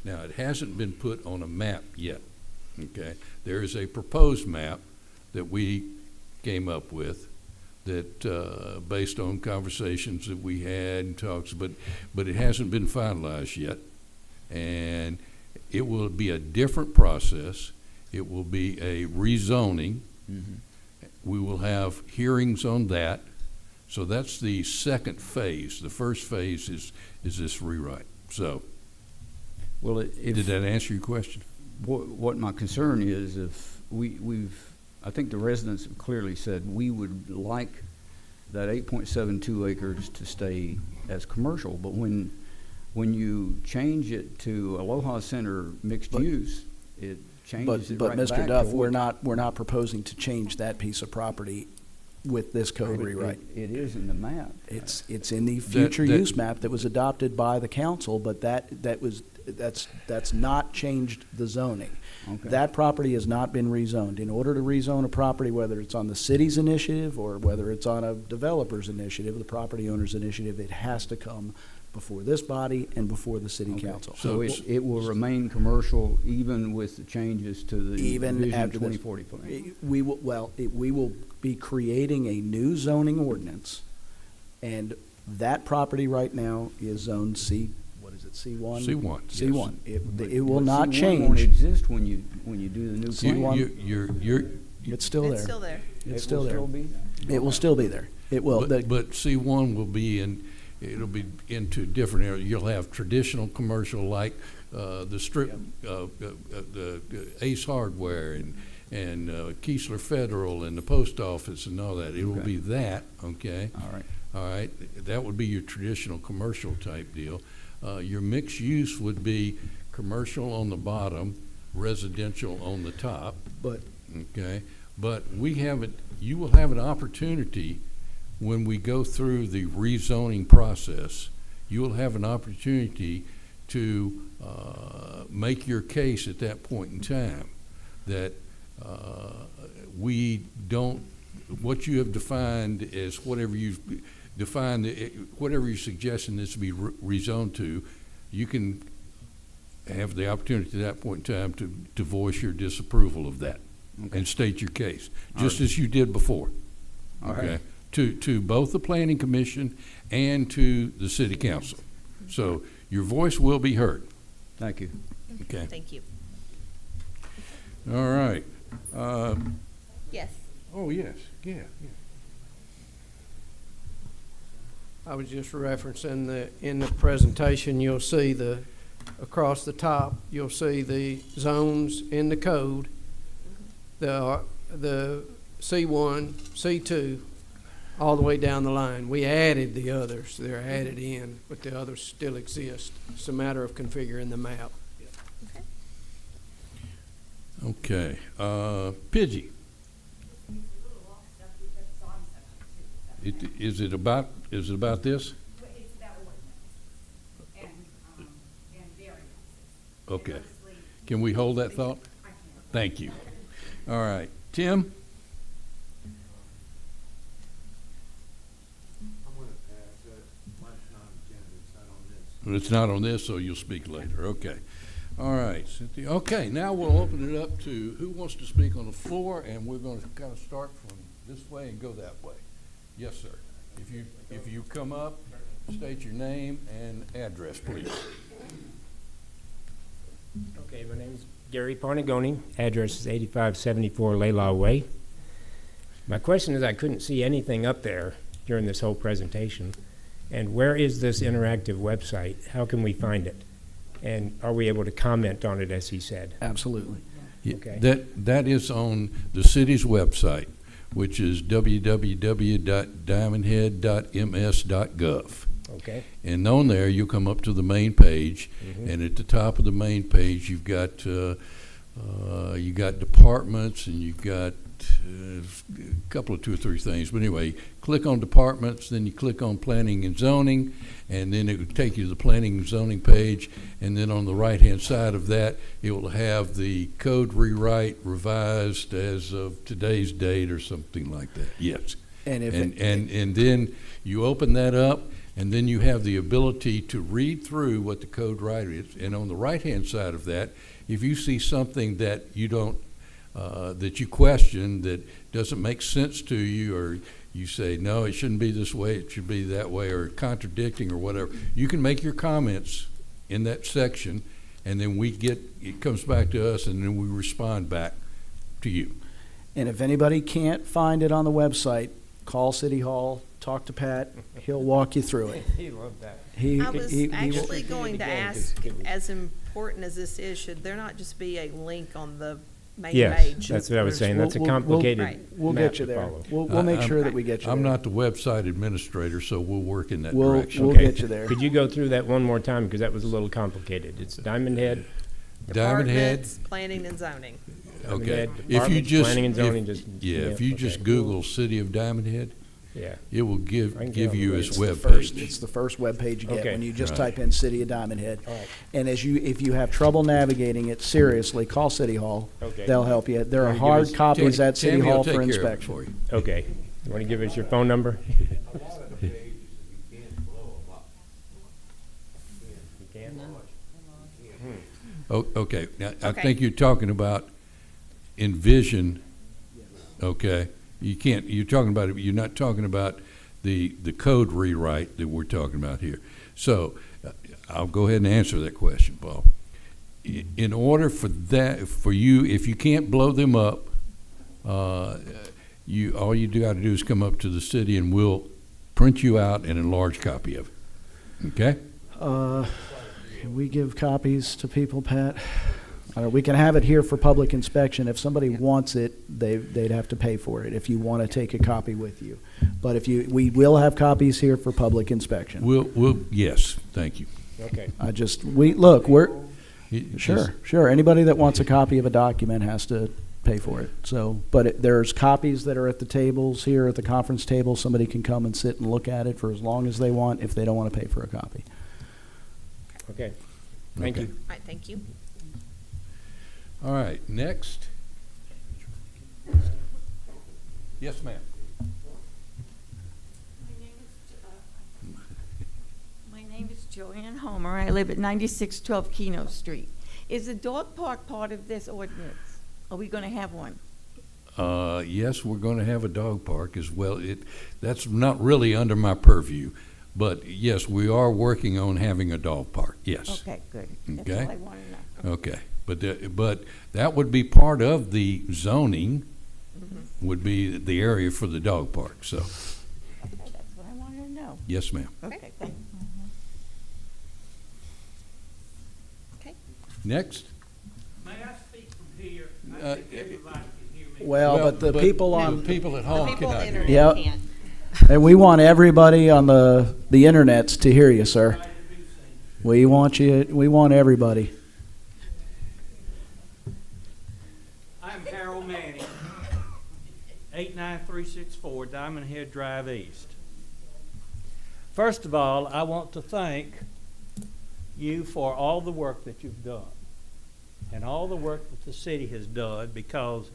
Now, it hasn't been put on a map yet, okay? There is a proposed map that we came up with that, based on conversations that we had and talks, but it hasn't been finalized yet. And it will be a different process. It will be a rezoning. Mm-hmm. We will have hearings on that. So that's the second phase. The first phase is this rewrite. So, well, did that answer your question? What my concern is, if I think the residents have clearly said we would like that 8.72 acres to stay as commercial, but when you change it to Aloha Center mixed use, it changes it right But back Mr. Duff, to we're not proposing to change that piece of property with this code rewrite. It is in the map. It's in the future use map that was adopted by the council, but that's not changed the zoning. Okay. That property has not been rezoned. In order to rezone a property, whether it's on the city's initiative or whether it's on a developer's initiative, the property owner's initiative, it has to come before this body and before the city council. So it will remain commercial even with the changes to the Even Vision after this, 2040 plan? we will be creating a new zoning ordinance, and that property right now is zoned C. What is it? C1. C1. C1. Yes. It will not C1 won't change. exist when you do the new plan. It's still there. It's still there. It's still there. be? It will still be there. It will. But C1 will be it'll be into different areas. You'll have traditional commercial like the strip, the Ace Hardware and Keesler Federal and the post office and all that. It will be that, okay? All right. That would be your traditional commercial type deal. Your mixed use would be commercial on the bottom, residential on the top. But okay. But you will have an opportunity when we go through the rezoning process, you will have an opportunity to make your case at that point in time that we don't, what you have defined as whatever you defined, whatever you're suggesting this to be rezoned to, you can have the opportunity at that point in time to voice your disapproval of that and state your case, just as you did before. Okay? To both the planning commission and to the city council. So your voice will be heard. Thank you. Okay. Thank you. All right. Yes. Oh, yes. Yeah. I was just referencing in the presentation, you'll see across the top, you'll see the zones in the code, the C1, C2, all the way down the line. We added the others. They're added in, but the others still exist. It's a matter of configuring the map. Okay. Pidgey. Is it about this? It's about ordinance and variances. Okay. Can we hold that thought? I can. Thank you. All right. Tim? It's not on this, so you'll speak later. Okay. All right, Cynthia. Okay, now we'll open it up to who wants to speak on the floor, and we're going to kind of start from this way and go that way. Yes, sir. If you come up, state your name and address, please. Okay, my name is Gary Parnagoni. Address is 8574 Laylaw Way. My question is, I couldn't see anything up there during this whole presentation. And where is this interactive website? How can we find it? And are we able to comment on it, as he said? Absolutely. Okay. That is on the city's website, which is www.diamondhead.ms.gov. Okay. And on there, you'll come up to the main page, and at the top of the main page, you've got departments, and you've got a couple of 2 or 3 things. But anyway, click on departments, then you click on planning and zoning, and then it will take you to the planning and zoning page. And then on the right-hand side of that, it will have the code rewrite revised as of today's date or something like that. Yes. And then you open that up, and then you have the ability to read through what the code writer is. And on the right-hand side of that, if you see something that you don't that you question, that doesn't make sense to you, or you say, no, it shouldn't be this way, it should be that way, or contradicting or whatever, you can make your comments in that section, and then it comes back to us, and then we respond back to you. And if anybody can't find it on the website, call City Hall, talk to Pat, he'll walk you through it. He loved that. I was actually going to ask, as important as this is, should there not just be a link on the main page? Yes, that's what I was saying. That's a complicated We'll map get you to there. follow. We'll make sure that we get you there. I'm not the website administrator, so we'll work in that We'll direction. get you there. Could you go through that one more time, because that was a little complicated? It's Diamond Head. Diamond Head. Departments, planning and zoning. Okay. Head, If you departments, just planning and zoning, if you just okay. Google City of Diamond Head, Yeah. it will I can get give on you the its web. web It's page. the first web page you get Okay. when you just Right. type in City of Diamond Head. All right. And if you have trouble navigating it, seriously, call City Hall. Okay. They'll help you. There are Wanna give hard us- copies at City Tammy will Hall take for care of it inspection. for you. Okay. You want to give us your phone number? You can? Okay, now, I Okay. think you're talking about Envision, okay? You're talking about it, you're not talking about the code rewrite that we're talking about here. So, I'll go ahead and answer that question, Paul. In order for you, if you can't blow them up, all you gotta do is come up to the city and we'll print you out an enlarged copy of it, okay? Can we give copies to people, Pat? We can have it here for public inspection. If somebody wants it, they'd have to pay for it if you want to take a copy with you. But we will have copies here for public inspection. Yes, thank you. Okay. Sure. Anybody that wants a copy of a document has to pay for it. So, but there's copies that are at the tables here at the conference table. Somebody can come and sit and look at it for as long as they want if they don't want to pay for a copy. Okay, thank you. All right, thank you. All right, next. Yes, ma'am. My name is Joanne Homer. I live at 9612 Keno Street. Is the dog park part of this ordinance? Are we going to have one? Yes, we're going to have a dog park as well. That's not really under my purview, but yes, we are working on having a dog park, yes. Okay, good. That's Okay. all I want to know. Okay, but that would be part of the zoning, would be the area for the dog park, so, Okay, that's what I wanted to know. yes, ma'am. Okay, thank you. Okay. Next? May I speak from here? Uh, I think everybody can hear me. Well, but the people on the people at home People on the cannot hear. internet Yeah. can't. And we want everybody on the internets to hear you, sir. We want everybody. I'm Harold Manning, 89364 Diamond Head Drive East. First of all, I want to thank you for all the work that you've done and all the work that the city has done, because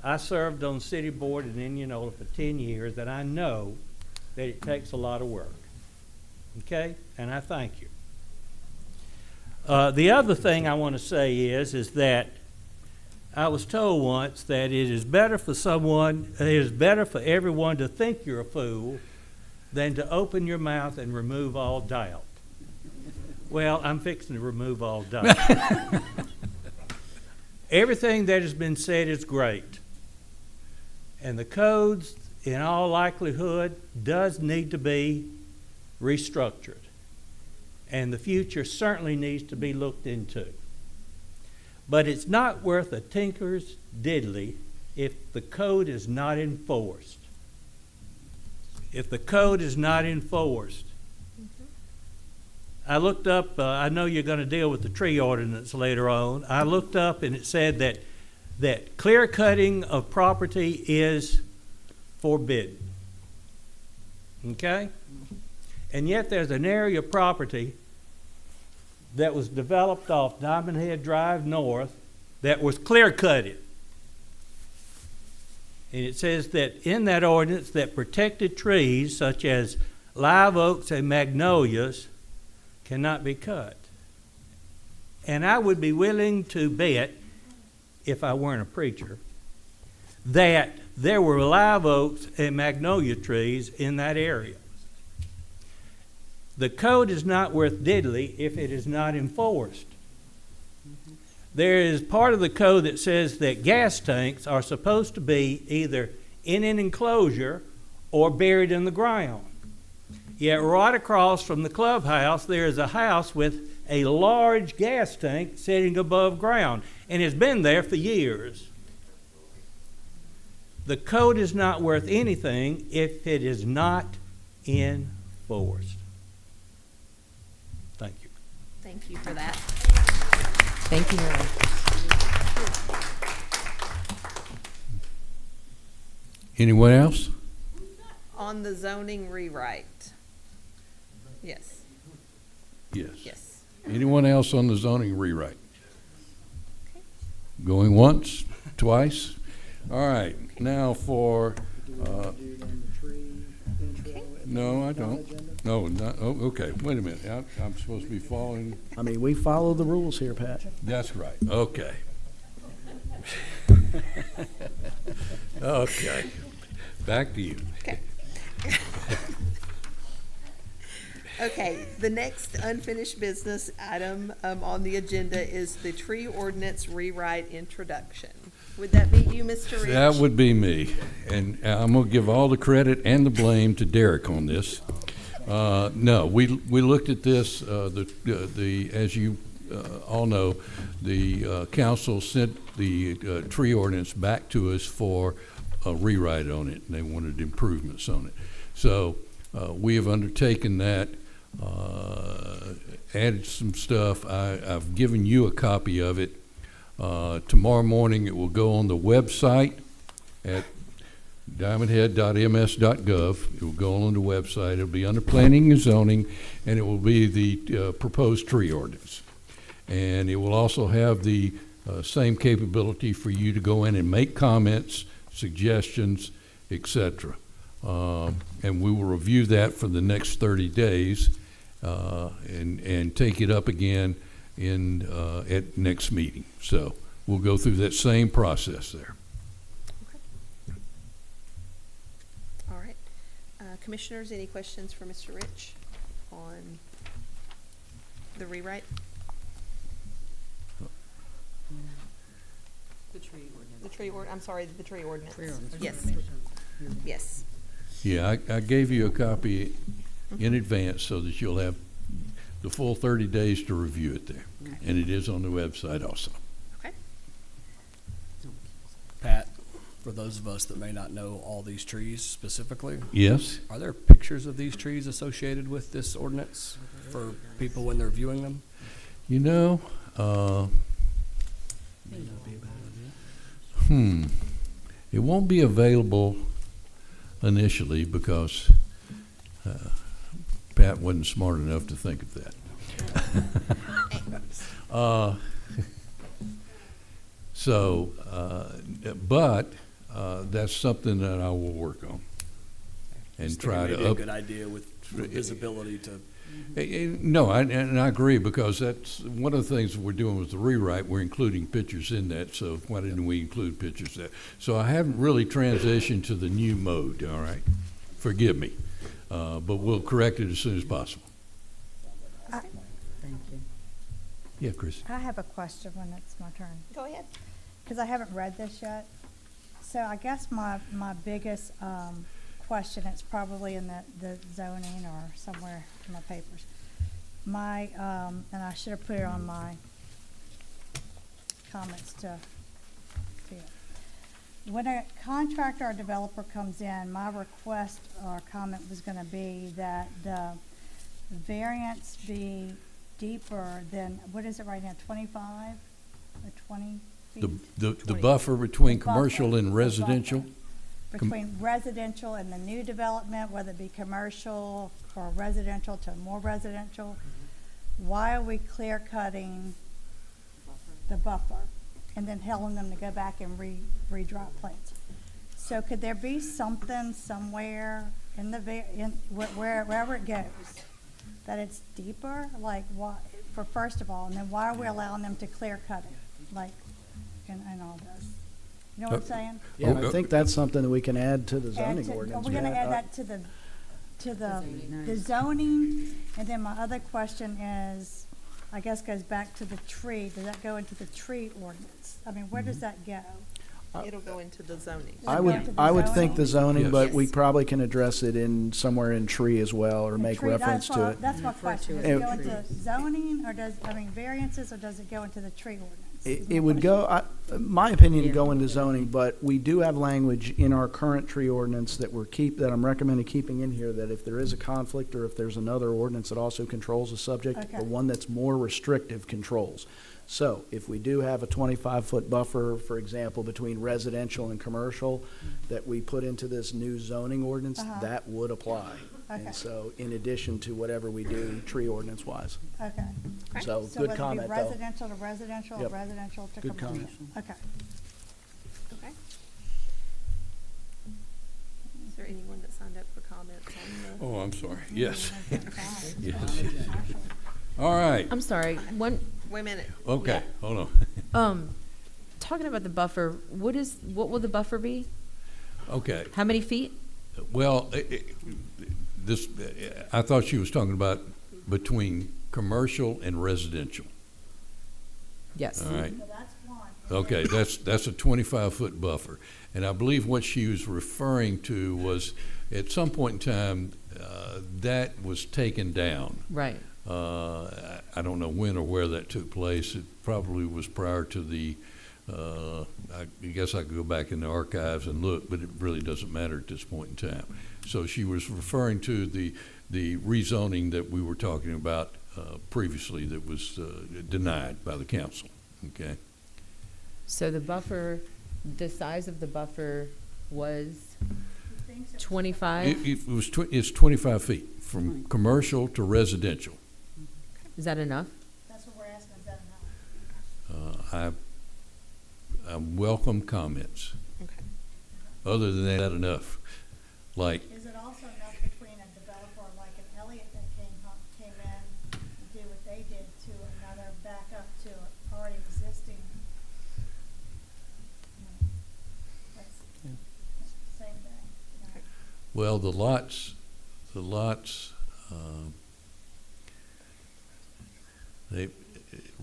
I served on city board in Indianola for 10 years, and I know that it takes a lot of work. Okay? And I thank you. The other thing I want to say is that I was told once that it is better for everyone to think you're a fool than to open your mouth and remove all doubt. Well, I'm fixing to remove all doubt. Everything that has been said is great. And the codes, in all likelihood, does need to be restructured. And the future certainly needs to be looked into. But it's not worth a tinker's diddly if the code is not enforced. If the code is not enforced. I looked up, I know you're going to deal with the tree ordinance later on. I looked up and it said that clear cutting of property is forbidden. Okay? And yet there's an area of property that was developed off Diamond Head Drive North that was clear cutted. And it says that in that ordinance that protected trees such as live oaks and magnolias cannot be cut. And I would be willing to bet, if I weren't a preacher, that there were live oaks and magnolia trees in that area. The code is not worth diddly if it is not enforced. There is part of the code that says that gas tanks are supposed to be either in an enclosure or buried in the ground. Yet right across from the clubhouse, there is a house with a large gas tank sitting above ground, and it's been there for years. The code is not worth anything if it is not enforced. Thank you. Thank you for that. Thank you, Harold. Anyone else? On the zoning rewrite. Yes. Yes. Yes. Anyone else on the zoning rewrite? Going once, twice? All right, now for, no, I don't. No, not, oh, okay, wait a minute. I'm supposed to be following. I mean, we follow the rules here, Pat. That's right, okay. Okay, back to you. Okay. Okay, the next unfinished business item on the agenda is the tree ordinance rewrite introduction. Would that be you, Mr. Rich? That would be me, and I'm gonna give all the credit and the blame to Derek on this. No, we looked at this, as you all know, the council sent the tree ordinance back to us for a rewrite on it, and they wanted improvements on it. So we have undertaken that, added some stuff. I've given you a copy of it. Tomorrow morning, it will go on the website at diamondhead.ms.gov. It will go on the website. It'll be under planning and zoning, and it will be the proposed tree ordinance. And it will also have the same capability for you to go in and make comments, suggestions, etc. And we will review that for the next 30 days and take it up again at next meeting. So we'll go through that same process there. All right. Commissioners, any questions for Mr. Rich on the rewrite? The tree ordinance. The tree I'm sorry, the tree ordinance. Tree ordinance. Yes. Yes. Yeah, I gave you a copy in advance so that you'll have the full 30 days to review it there. Okay. And it is on the website also. Okay. Pat, for those of us that may not know all these trees specifically. Yes? Are there pictures of these trees associated with this ordinance for people when they're viewing them? You know, it won't be available initially because Pat wasn't smart enough to think of that. But that's something that I will work on and Just try thinking to maybe a good idea with visibility to. No, and I agree, because that's one of the things we're doing with the rewrite. We're including pictures in that, so why didn't we include pictures there? So I haven't really transitioned to the new mode, all right? Forgive me, but we'll correct it as soon as possible. Thank you. Yeah, Chris. I have a question when it's my turn, Go ahead. because I haven't read this yet. So I guess my biggest question, it's probably in the zoning or somewhere in my papers. And I should have put it on my comments to see it. When a contractor or developer comes in, my request or comment was gonna be that the variance be deeper than, what is it right now, 25 or 20 feet? The buffer between The buffer, commercial and the residential? buffer between residential and the new development, whether it be commercial or residential to more residential. Why are we clear cutting the buffer and then telling them to go back and redraw plans? So could there be something somewhere in wherever it goes, that it's deeper, like why, first of all, and then why are we allowing them to clear cut it, like, and all this? You know what I'm saying? Yeah, and I think that's something that we can add to the zoning Are ordinance. we gonna Matt. add that to the zoning? And then my other question is, I guess goes back to the tree, does that go into the tree ordinance? I mean, where does that go? It'll go into the zoning. I Does it go into would the think the zoning, Yes. but we probably can address it in somewhere in tree as well, or The make tree, reference to it. That's my question, does it. it go into zoning, or variances, or does it go into the tree ordinance? It would go, my opinion, go into zoning, but we do have language in our current tree ordinance that that I'm recommending keeping in here, that if there is a conflict or if there's another ordinance that also controls the subject, Okay. the one that's more restrictive controls. So if we do have a 25-foot buffer, for example, between residential and commercial, that we put into this new zoning ordinance, that would apply. Okay. And so, in addition to whatever we do tree ordinance-wise. Okay. So, So good whether it comment, be though. residential to residential, or Yep. residential to Good commercial? comment. Okay. Okay. Is there anyone that signed up for comments on the? Oh, I'm sorry. Yes. Yes. All right. I'm sorry, Wait a minute. Okay, hold on. talking about the buffer, what will the buffer be? Okay. How many feet? Well, I thought she was talking about between commercial and residential. Yes. All right. Okay, that's a 25-foot buffer. And I believe what she was referring to was, at some point in time, that was taken down. Right. I don't know when or where that took place. It probably was prior to the, I guess I could go back in the archives and look, but it really doesn't matter at this point in time. So she was referring to the rezoning that we were talking about previously that was denied by the council, okay? So the buffer, the size of the buffer was 25? It's 25 feet from commercial to residential. Is that enough? That's what we're asking, is that enough? I welcome comments. Okay. Other than that, enough. Like, Is it also enough between a developer like an Elliott that came in and did what they did to another backup to an already existing? That's the same thing. you know? well, the lots, they,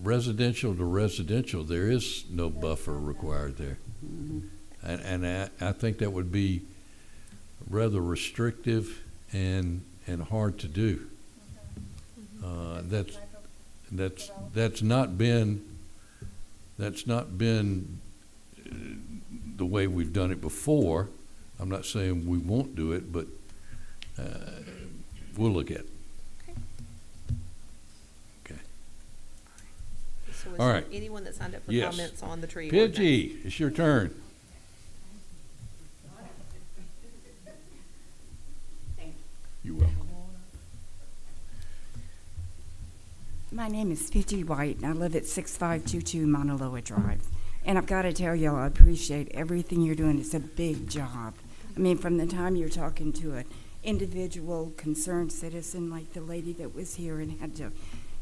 residential to residential, there is no buffer required there. And I think that would be rather restrictive and hard to do. That's not been the way we've done it before. I'm not saying we won't do it, but we'll look at it. Okay. So is All there right. anyone that signed up for Yes. comments on the tree Pidgey, ordinance? it's your turn. You will. My name is Pidgey White, and I live at 6522 Mauna Loa Drive. And I've got to tell y'all, I appreciate everything you're doing. It's a big job. I mean, from the time you're talking to an individual concerned citizen like the lady that was here and had to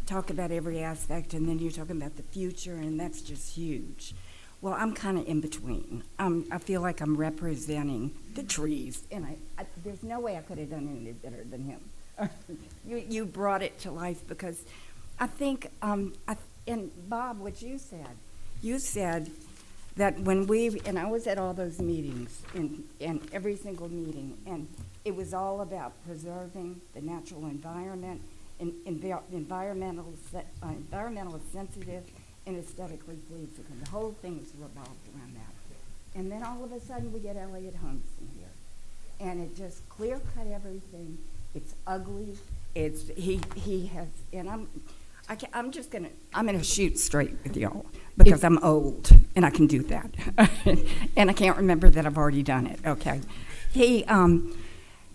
talk about every aspect, and then you're talking about the future, and that's just huge. Well, I'm kind of in between. I feel like I'm representing the trees, and I there's no way I could have done any better than him. You brought it to life, because I think, and Bob, what you said that when and I was at all those meetings, in every single meeting, and it was all about preserving the natural environment, and environmental sensitive and aesthetically pleasing. And the whole thing was revolved around that. And then all of a sudden we get Elliott Homes in here, and it just clear cut everything. It's ugly. He has, and I'm gonna shoot straight with y'all, because I'm old and I can do that. And I can't remember that I've already done it, okay?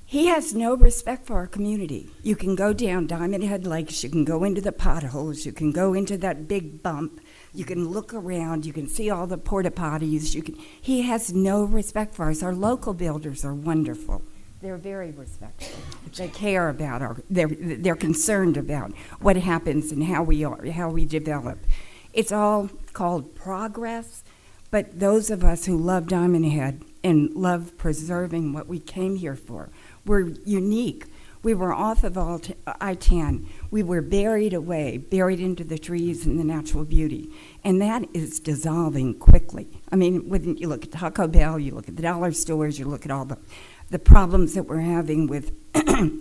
He has no respect for our community. You can go down Diamond Head Lakes, you can go into the potholes, you can go into that big bump, you can look around, you can see all the porta potties, he has no respect for us. Our local builders are wonderful. They're very respectful. They care about they're concerned about what happens and how we develop. It's all called progress, but those of us who love Diamond Head and love preserving what we came here for, we're unique. We were off of I-10. We were buried into the trees and the natural beauty. And that is dissolving quickly. I mean, when you look at Taco Bell, you look at the dollar stores, you look at all the problems that we're having with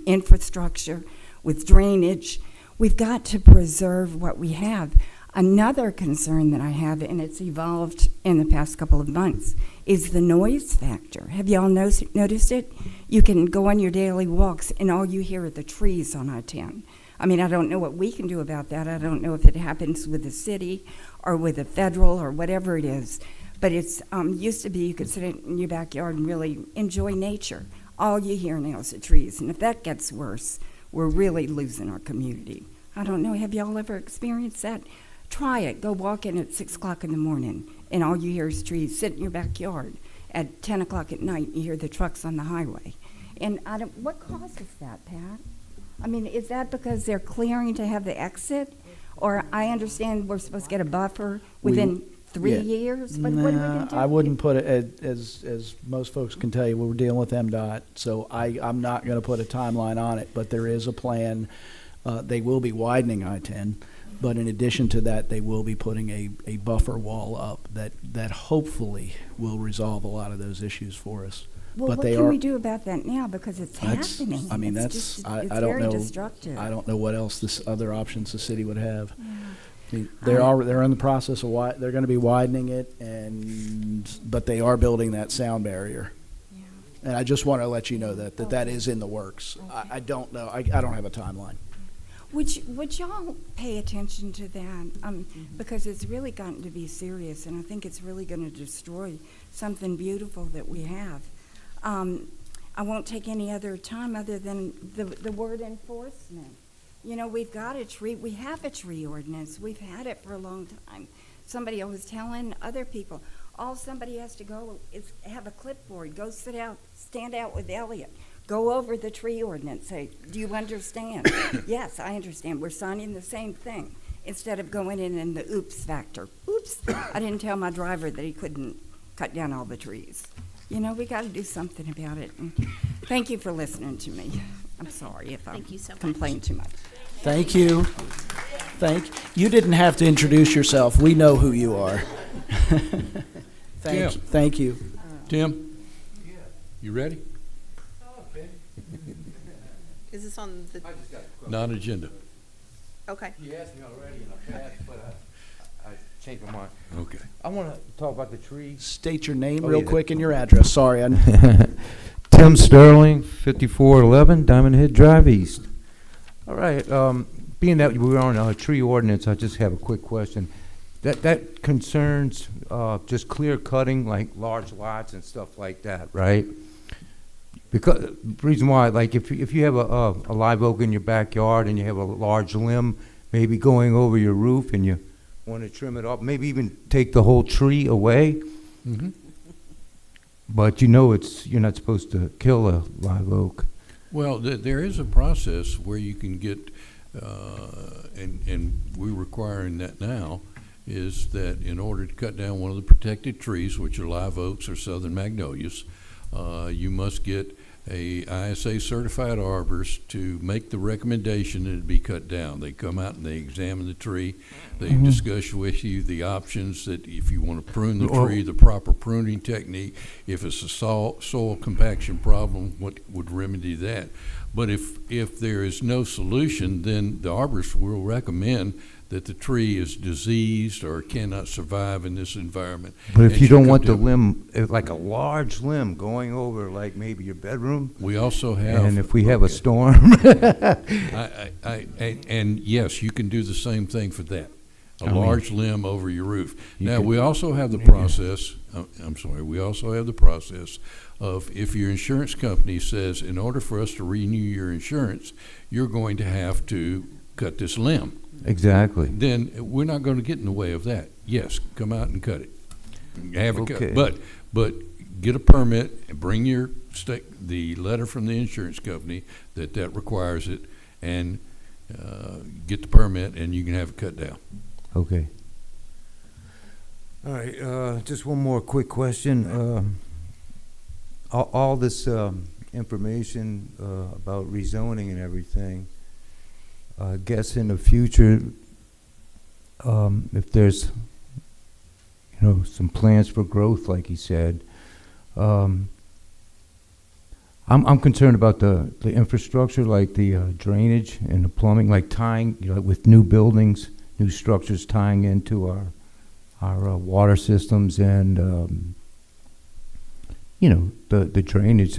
infrastructure, with drainage. We've got to preserve what we have. Another concern that I have, and it's evolved in the past couple of months, is the noise factor. Have y'all noticed it? You can go on your daily walks and all you hear are the trees on I-10. I mean, I don't know what we can do about that. I don't know if it happens with the city or with the federal or whatever it is. But it's used to be you could sit in your backyard and really enjoy nature. All you hear now is the trees. And if that gets worse, we're really losing our community. I don't know, have y'all ever experienced that? Try it. Go walk in at 6 o'clock in the morning, and all you hear is trees. Sit in your backyard. At 10 o'clock at night, you hear the trucks on the highway. And what causes that, Pat? I mean, is that because they're clearing to have the exit? Or I understand we're supposed to get a buffer within 3 years? But what are we going to do? I wouldn't put it, as most folks can tell you, we're dealing with MDOT, so I'm not going to put a timeline on it, but there is a plan. They will be widening I-10. But in addition to that, they will be putting a buffer wall up that hopefully will resolve a lot of those issues for us. Well, but what can we do about that now? Because it's happening. I mean, it's I don't very know. destructive. I don't know what else other options the city would have. Yeah. I mean, they're in the process of they're going to be widening it, but they are building that sound barrier. Yeah. And I just want to let you know that is in the works. I don't know. I don't have a timeline. Would y'all pay attention to that? Because it's really gotten to be serious, and I think it's really going to destroy something beautiful that we have. I won't take any other time other than the word enforcement. You know, we've got we have a tree ordinance. We've had it for a long time. Somebody was telling other people, all somebody has to go is have a clipboard, go stand out with Elliot, go over the tree ordinance, say, do you understand? Yes, I understand. We're signing the same thing. Instead of going in the oops factor. Oops, I didn't tell my driver that he couldn't cut down all the trees. You know, we got to do something about it. And thank you for listening to me. I'm sorry if I complained too much. Thank you. You didn't have to introduce yourself. We know who you are. Thank you. Tim? You ready? Is this on the? Non-agenda. Okay. You asked me already in the past, but I changed my mind. Okay. I want to talk about the trees. State your name real quick and your address. Sorry. Tim Sterling, 5411 Diamond Head Drive East. All right. Being that we're on a tree ordinance, I just have a quick question. That concerns just clear cutting, like large lots and stuff like that, right? Because reason why, like if you have a live oak in your backyard and you have a large limb maybe going over your roof and you want to trim it up, maybe even take the whole tree away. Mm-hmm. But you know you're not supposed to kill a live oak. Well, there is a process where you can get, and we're requiring that now, is that in order to cut down one of the protected trees, which are live oaks or southern magnolias, you must get a ISA certified arborist to make the recommendation that it be cut down. They come out and they examine the tree. They discuss with you the options that if you want to prune the tree, the proper pruning technique. If it's a soil compaction problem, what would remedy that? But if there is no solution, then the arborist will recommend that the tree is diseased or cannot survive in this environment. But if you don't want the limb, like a large limb going over like maybe your bedroom. We also have. And if we have a storm. And yes, you can do the same thing for that. A I mean, large limb over your roof. Now, could- we also have the process, we also have the process of if your insurance company says, in order for us to renew your insurance, you're going to have to cut this limb. Exactly. Then we're not going to get in the way of that. Yes, come out and cut it. Have it Okay. cut. But get a permit and bring the letter from the insurance company that requires it, and get the permit, and you can have it cut down. Okay. All right, just one more quick question. All this information about rezoning and everything, I guess in the future, if there's, some plans for growth, like he said, I'm concerned about the infrastructure, like the drainage and the plumbing, like tying, with new buildings, new structures tying into our water systems and, the drainage.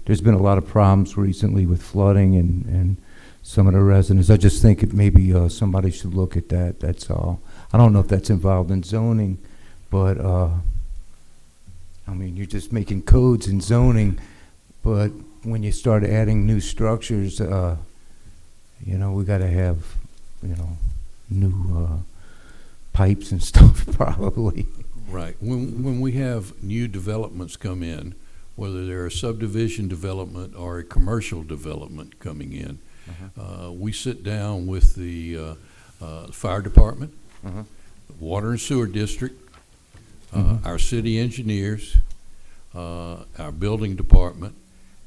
There's been a lot of problems recently with flooding and some of the residents. I just think maybe somebody should look at that, that's all. I don't know if that's involved in zoning, but, you're just making codes and zoning, but when you start adding new structures, we gotta have, new pipes and stuff probably. Right. When we have new developments come in, whether they're a subdivision development or a commercial development coming in, we sit down with the fire department, water and sewer district, our city engineers, our building department,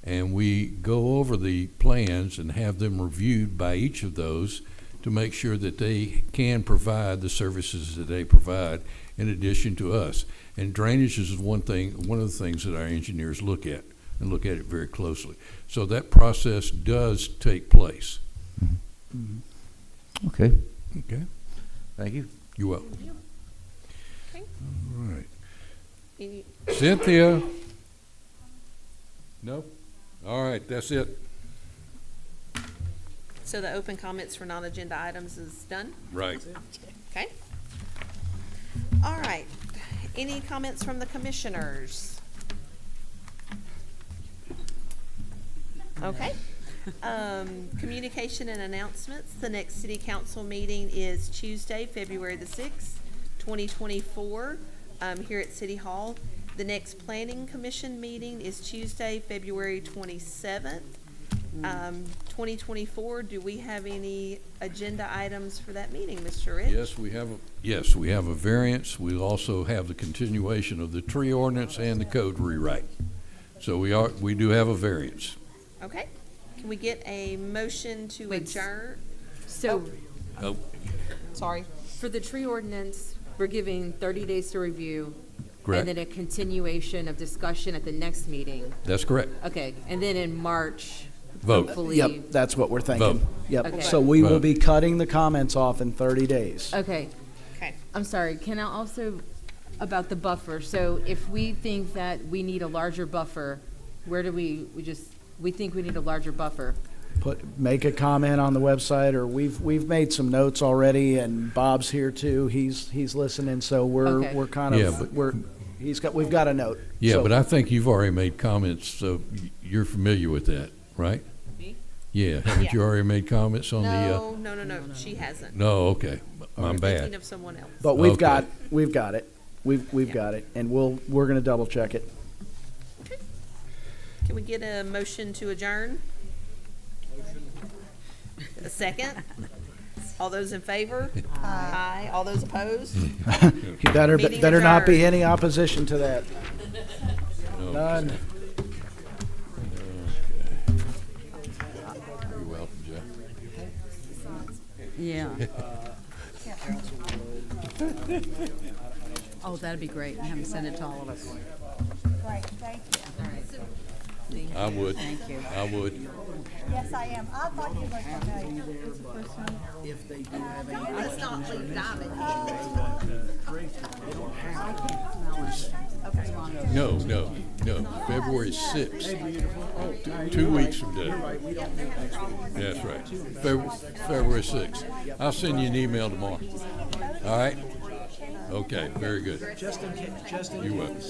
and we go over the plans and have them reviewed by each of those to make sure that they can provide the services that they provide in addition to us. And drainage is one of the things that our engineers look at, and look at it very closely. So that process does take place. Okay. Okay. Thank you. You're welcome. Okay. All right. Any- Cynthia? Nope. All right, that's it. So the open comments for non-agenda items is done? Right. Okay. All right. Any comments from the commissioners? Okay. Communication and announcements. The next city council meeting is Tuesday, February the 6th, 2024, here at City Hall. The next planning commission meeting is Tuesday, February 27th, 2024. Do we have any agenda items for that meeting, Mr. Rich? Yes, we have a variance. We also have the continuation of the tree ordinance and the code rewrite. So we do have a variance. Okay. Can we get a motion to adjourn? So, Oh, Sorry. for the tree ordinance, we're giving 30 days to review. Correct. And then a continuation of discussion at the next meeting. that's correct. Okay, and then in March, Vote. hopefully. Yep, that's what we're thinking. Vote. Yep, Okay. so we will Vote. be cutting the comments off in 30 days. Okay. Okay. I'm sorry, can I also, about the buffer, so if we think that we need a larger buffer, where do we think we need a larger buffer? Make a comment on the website, or we've made some notes already, and Bob's here too. He's listening, so Okay. we're kind Yeah, of, but- we've got a note. Yeah, So- but I think you've already made comments, so you're familiar with that, right? Me? Yeah, haven't you Yeah. already made comments on the, No, she hasn't. no, okay, my I'm bad. thinking of someone else. But we've Okay. got it. We've got it, and we're gonna double check it. Can we get a motion to adjourn? A second? All those in favor? Aye. All those opposed? You better Meeting not be adjourned. any opposition to that. None. You're welcome, Jeff. Yeah. Oh, that'd be great, and have them send it to all of us. Great, thank you. I would. Thank you. I would. Yes, I am. I thought you were familiar. If they do have Let's not leave Diamond. No, February 6th. 2 weeks from today. That's right. February 6th. I'll send you an email tomorrow. All right? Okay, very good. Just in case. You're welcome.